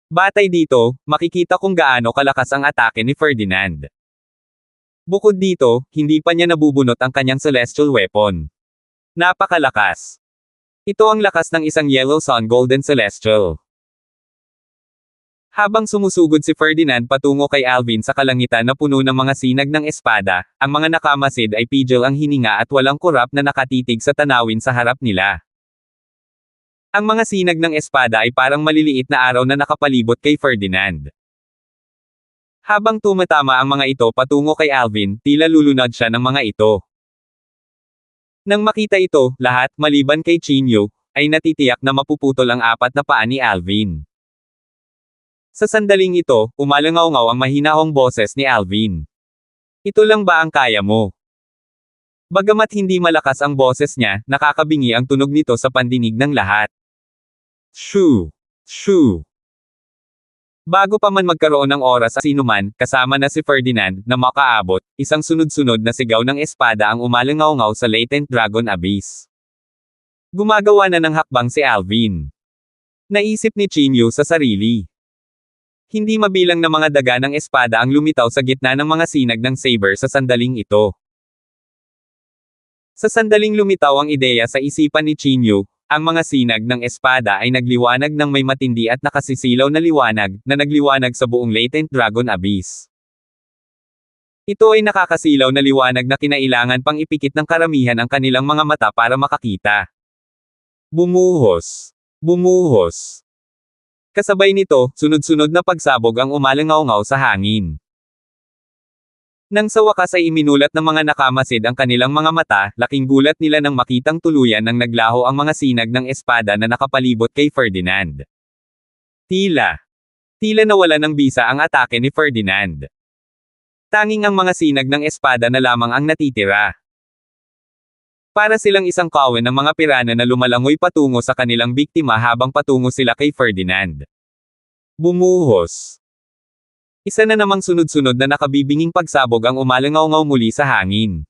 Batay dito, makikita kung gaano kalakas ang atake ni Ferdinand. Bukod dito, hindi pa niya nabubunot ang kanyang celestial weapon. Napakalakas. Ito ang lakas ng isang Yellow Sun Golden Celestial. Habang sumusugod si Ferdinand patungo kay Alvin sa kalangitan na puno ng mga sinag ng espada, ang mga nakamasid ay pigil ang hininga at walang kurap na nakatitig sa tanawin sa harap nila. Ang mga sinag ng espada ay parang maliliit na araw na nakapalibot kay Ferdinand. Habang tumatama ang mga ito patungo kay Alvin, tila lulunod siya ng mga ito. Nang makita ito, lahat, maliban kay Chinyu, ay natitiyak na mapuputol ang 4 na paa ni Alvin. Sa sandaling ito, umalangaw-ngaw ang mahinahong boses ni Alvin. Ito lang ba ang kaya mo? Bagamat hindi malakas ang boses niya, nakakabingi ang tunog nito sa pandinig ng lahat. Shoo! Shoo! Bago pa man magkaroon ng oras sa sinuman, kasama na si Ferdinand, na makaabot, isang sunod-sunod na sigaw ng espada ang umalangaw-ngaw sa Latent Dragon Abyss. Gumagawa na ng hakbang si Alvin. Naisip ni Chinyu sa sarili. Hindi mabilang na mga daga ng espada ang lumitaw sa gitna ng mga sinag ng saber sa sandaling ito. Sa sandaling lumitaw ang ideya sa isipan ni Chinyu, ang mga sinag ng espada ay nagliwanag ng may matindi at nakasisilaw na liwanag, na nagliwanag sa buong Latent Dragon Abyss. Ito ay nakakasilaw na liwanag na kinailangan pang ipikit ng karamihan ang kanilang mga mata para makakita. Bumuhos. Bumuhos. Kasabay nito, sunod-sunod na pagsabog ang umalangaw-ngaw sa hangin. Nang sa wakas ay iminulat ng mga nakamasid ang kanilang mga mata, laking gulat nila nang makitang tuluyan nang naglaho ang mga sinag ng espada na nakapalibot kay Ferdinand. Tila nawala ng bisa ang atake ni Ferdinand. Tanging ang mga sinag ng espada na lamang ang natitira. Para silang isang kawan ng mga pirana na lumalangoy patungo sa kanilang biktima habang patungo sila kay Ferdinand. Bumuhos. Isa na namang sunod-sunod na nakabibinging pagsabog ang umalangaw-ngaw muli sa hangin.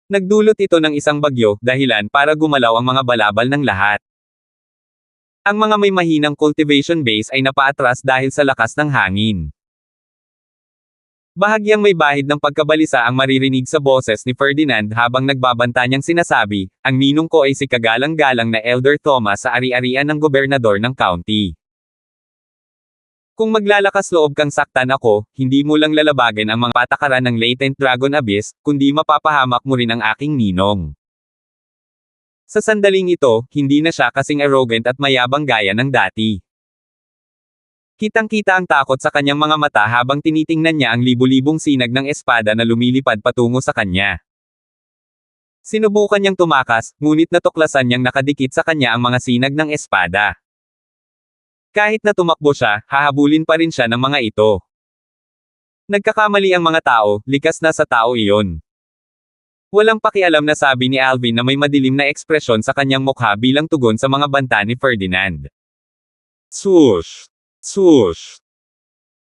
Nagdulot ito ng isang bagyo, dahilan para gumalaw ang mga balabal ng lahat. Ang mga may mahinang cultivation base ay napaatras dahil sa lakas ng hangin. Bahagyang may bahid ng pagkabalisa ang maririnig sa boses ni Ferdinand habang nagbabanta niyang sinasabi, ang ninong ko ay si kagalang-galang na Elder Thomas sa ari-arian ng gobernador ng county. Kung maglalakas loob kang saktan ako, hindi mo lang lalabagan ang mga patakaran ng latent dragon abyss, kundi mapapahamak mo rin ang aking ninong. Sa sandaling ito, hindi na siya kasing arrogant at mayabang gaya ng dati. Kitang-kita ang takot sa kanyang mga mata habang tinitingnan niya ang libu-libong sinag ng espada na lumilipad patungo sa kanya. Sinubukan niyang tumakas, ngunit natuklasan niyang nakadikit sa kanya ang mga sinag ng espada. Kahit na tumakbo siya, hahabulin pa rin siya ng mga ito. Nagkakamali ang mga tao, likas na sa tao iyon. Walang pakialam na sabi ni Alvin na may madilim na ekspresyon sa kanyang mukha bilang tugon sa mga banta ni Ferdinand. Swoosh! Swoosh!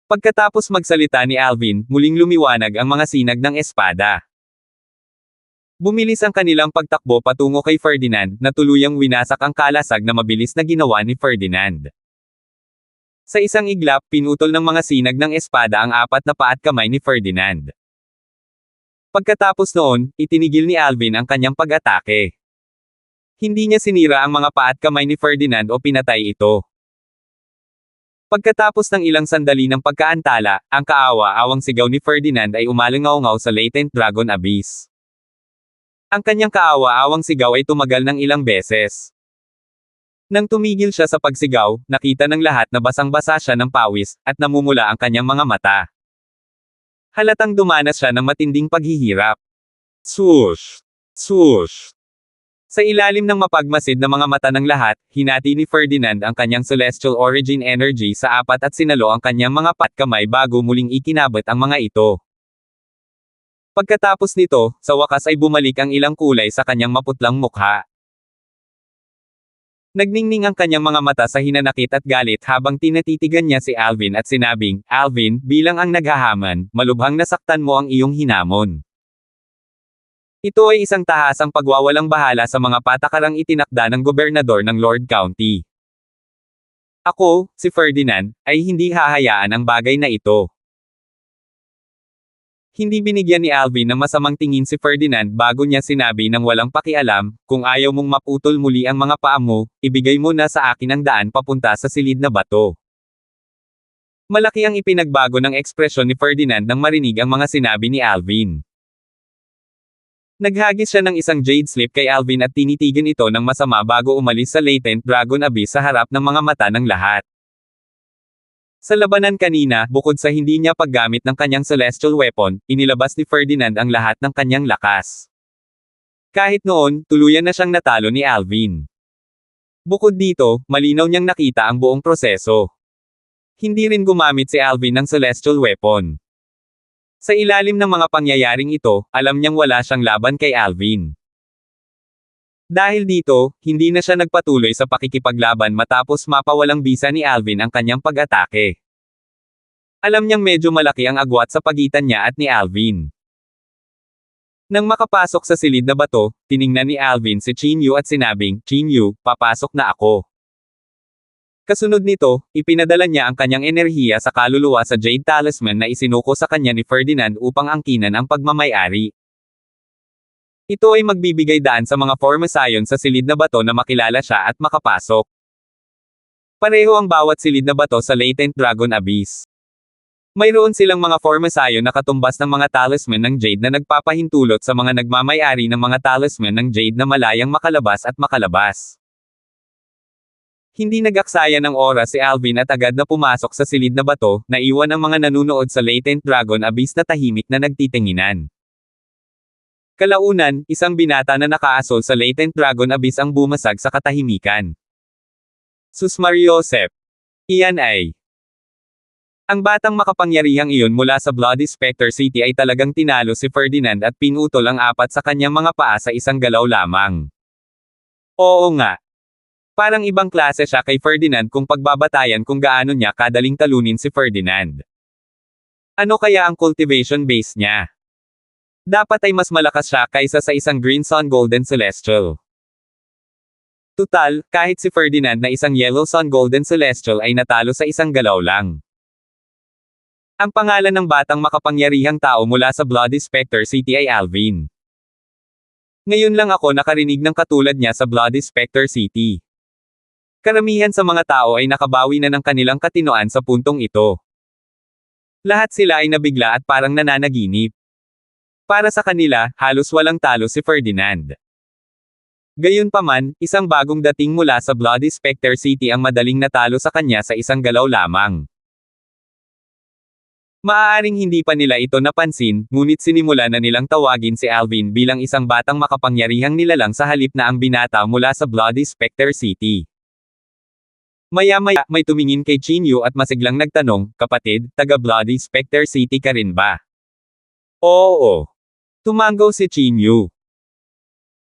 Pagkatapos magsalita ni Alvin, muling lumiwanag ang mga sinag ng espada. Bumilis ang kanilang pagtakbo patungo kay Ferdinand na tuluyang winasak ang kalasag na mabilis na ginawa ni Ferdinand. Sa isang iglap, pinutol ng mga sinag ng espada ang apat na paa at kamay ni Ferdinand. Pagkatapos noon, itinigil ni Alvin ang kanyang pag-atake. Hindi niya sinira ang mga paa at kamay ni Ferdinand o pinatay ito. Pagkatapos ng ilang sandali ng pagkaantala, ang kaawa-awang sigaw ni Ferdinand ay umalangaw-ngaw sa latent dragon abyss. Ang kanyang kaawa-awang sigaw ay tumagal ng ilang beses. Nang tumigil siya sa pagsigaw, nakita ng lahat na basang-basa siya ng pawis, at namumula ang kanyang mga mata. Halatang dumanas siya ng matinding paghihirap. Swoosh! Swoosh! Sa ilalim ng mapagmasid na mga mata ng lahat, hinati ni Ferdinand ang kanyang celestial origin energy sa apat at sinalo ang kanyang mga patkamay bago muling ikinabot ang mga ito. Pagkatapos nito, sa wakas ay bumalik ang ilang kulay sa kanyang maputlang mukha. Nagningning ang kanyang mga mata sa hinanakit at galit habang tinatitigan niya si Alvin at sinabing, Alvin, bilang ang naghahaman, malubhang nasaktan mo ang iyong hinamon. Ito ay isang tahasang pagwawalang bahala sa mga patakarang itinakda ng gobernador ng Lord County. Ako, si Ferdinand, ay hindi hahayaan ang bagay na ito. Hindi binigyan ni Alvin ng masamang tingin si Ferdinand bago niya sinabi ng walang pakialam, kung ayaw mong maputol muli ang mga paa mo, ibigay mo na sa akin ang daan papunta sa silid na bato. Malaki ang ipinagbago ng ekspresyon ni Ferdinand nang marinig ang mga sinabi ni Alvin. Naghagis siya ng isang jade slip kay Alvin at tinitigan ito ng masama bago umalis sa latent dragon abyss sa harap ng mga mata ng lahat. Sa labanan kanina, bukod sa hindi niya paggamit ng kanyang celestial weapon, inilabas ni Ferdinand ang lahat ng kanyang lakas. Kahit noon, tuluyan na siyang natalo ni Alvin. Bukod dito, malinaw niyang nakita ang buong proseso. Hindi rin gumamit si Alvin ng celestial weapon. Sa ilalim ng mga pangyayaring ito, alam niyang wala siyang laban kay Alvin. Dahil dito, hindi na siya nagpatuloy sa pakikipaglaban matapos mapawalang bisa ni Alvin ang kanyang pag-atake. Alam niyang medyo malaki ang agwat sa pagitan niya at ni Alvin. Nang makapasok sa silid na bato, tiningnan ni Alvin si Chinyu at sinabing, Chinyu, papasok na ako. Kasunod nito, ipinadala niya ang kanyang enerhiya sa kaluluwa sa Jade Talisman na isinuko sa kanya ni Ferdinand upang angkinan ang pagmamay-ari. Ito ay magbibigay daan sa mga Formosayon sa silid na bato na makilala siya at makapasok. Pareho ang bawat silid na bato sa latent dragon abyss. Mayroon silang mga formasayo na katumbas ng mga talisman ng Jade na nagpapahintulot sa mga nagmamay-ari ng mga talisman ng Jade na malayang makalabas at makalabas. Hindi nag-aksaya ng oras si Alvin at agad na pumasok sa silid na bato, na iwan ang mga nanunood sa Latent Dragon Abyss na tahimik na nagtitinginan. Kalaunan, isang binata na nakaasol sa Latent Dragon Abyss ang bumasag sa katahimikan. Sus Mariosep. Iyan ay. Ang batang makapangyarihang iyon mula sa Bloody Spectre City ay talagang tinalo si Ferdinand at pinutol ang 4 sa kanyang mga paa sa isang galaw lamang. Oo nga. Parang ibang klase siya kay Ferdinand kung pagbabatayan kung gaano niya kadaling talunin si Ferdinand. Ano kaya ang cultivation base niya? Dapat ay mas malakas siya kaysa sa isang Green Sun Golden Celestial. Tutal, kahit si Ferdinand na isang Yellow Sun Golden Celestial ay natalo sa isang galaw lang. Ang pangalan ng batang makapangyarihang tao mula sa Bloody Spectre City ay Alvin. Ngayon lang ako nakarinig ng katulad niya sa Bloody Spectre City. Karamihan sa mga tao ay nakabawi na ng kanilang katinoan sa puntong ito. Lahat sila ay nabigla at parang nananaginip. Para sa kanila, halos walang talo si Ferdinand. Gayunpaman, isang bagong dating mula sa Bloody Spectre City ang madaling natalo sa kanya sa isang galaw lamang. Maaaring hindi pa nila ito napansin, ngunit sinimula na nilang tawagin si Alvin bilang isang batang makapangyarihang nilalang sa halip na ang binata mula sa Bloody Spectre City. Maya-maya, may tumingin kay Chinyu at masiglang nagtanong, "Kapatid, taga Bloody Spectre City ka rin ba?" Oo. Tumango si Chinyu.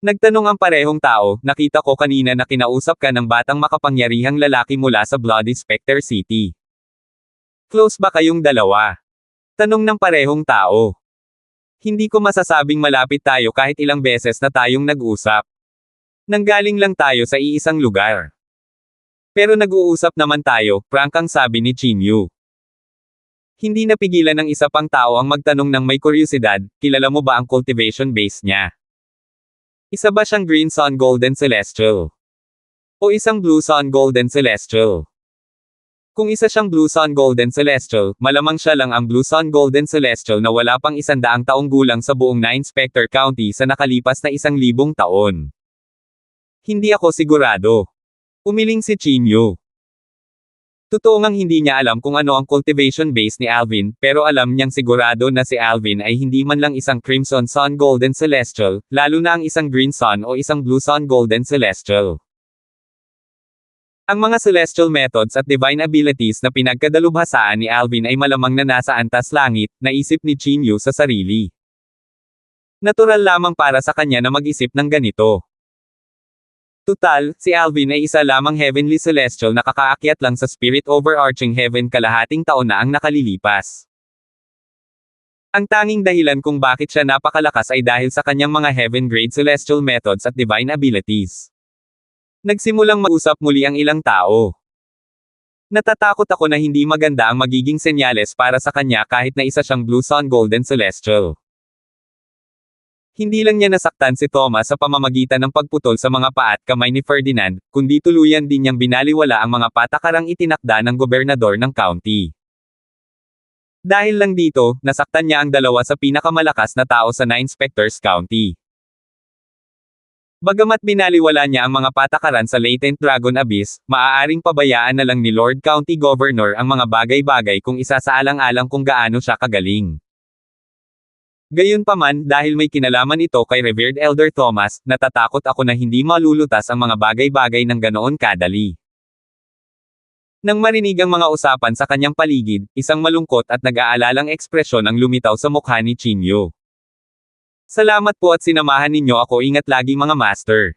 Nagtanong ang parehong tao, "Nakita ko kanina na kinausap ka ng batang makapangyarihang lalaki mula sa Bloody Spectre City. Close ba kayong dalawa?" Tanong ng parehong tao. Hindi ko masasabing malapit tayo kahit ilang beses na tayong nag-usap. Nanggaling lang tayo sa iisang lugar. Pero nag-uusap naman tayo, prangkang sabi ni Chinyu. Hindi napigilan ng isa pang tao ang magtanong ng may kuryosidad, "Kilala mo ba ang cultivation base niya? Isa ba siyang Green Sun Golden Celestial? O isang Blue Sun Golden Celestial?" Kung isa siyang Blue Sun Golden Celestial, malamang siya lang ang Blue Sun Golden Celestial na wala pang 100 taong gulang sa buong Nine Spectre County sa nakalipas na 1,000 taon. Hindi ako sigurado. Umiling si Chinyu. Totoo ngang hindi niya alam kung ano ang cultivation base ni Alvin, pero alam niyang sigurado na si Alvin ay hindi man lang isang Crimson Sun Golden Celestial, lalo na ang isang Green Sun o isang Blue Sun Golden Celestial. Ang mga celestial methods at divine abilities na pinagkadalubhasaan ni Alvin ay malamang na nasa antas langit, naisip ni Chinyu sa sarili. Natural lamang para sa kanya na mag-isip ng ganito. Tutal, si Alvin ay isa lamang heavenly celestial na kakaakyat lang sa spirit overarching heaven kalahating taon na ang nakalilipas. Ang tanging dahilan kung bakit siya napakalakas ay dahil sa kanyang mga heaven-grade celestial methods at divine abilities. Nagsimulang mag-usap muli ang ilang tao. Natatakot ako na hindi maganda ang magiging senyales para sa kanya kahit na isa siyang Blue Sun Golden Celestial. Hindi lang niya nasaktan si Thomas sa pamamagitan ng pagputol sa mga paa at kamay ni Ferdinand, kundi tuluyan din niyang binaliwala ang mga patakarang itinakda ng gobernador ng county. Dahil lang dito, nasaktan niya ang dalawa sa pinakamalakas na tao sa Nine Spectres County. Bagamat binaliwala niya ang mga patakaran sa Latent Dragon Abyss, maaaring pabayaan na lang ni Lord County Governor ang mga bagay-bagay kung isasaalang-alang kung gaano siya kagaling. Gayunpaman, dahil may kinalaman ito kay Revered Elder Thomas, natatakot ako na hindi malulutas ang mga bagay-bagay ng ganoon kadali. Nang marinig ang mga usapan sa kanyang paligid, isang malungkot at nag-aalalang ekspresyon ang lumitaw sa mukha ni Chinyu. Salamat po at sinamahan ninyo ako, ingat lagi mga master.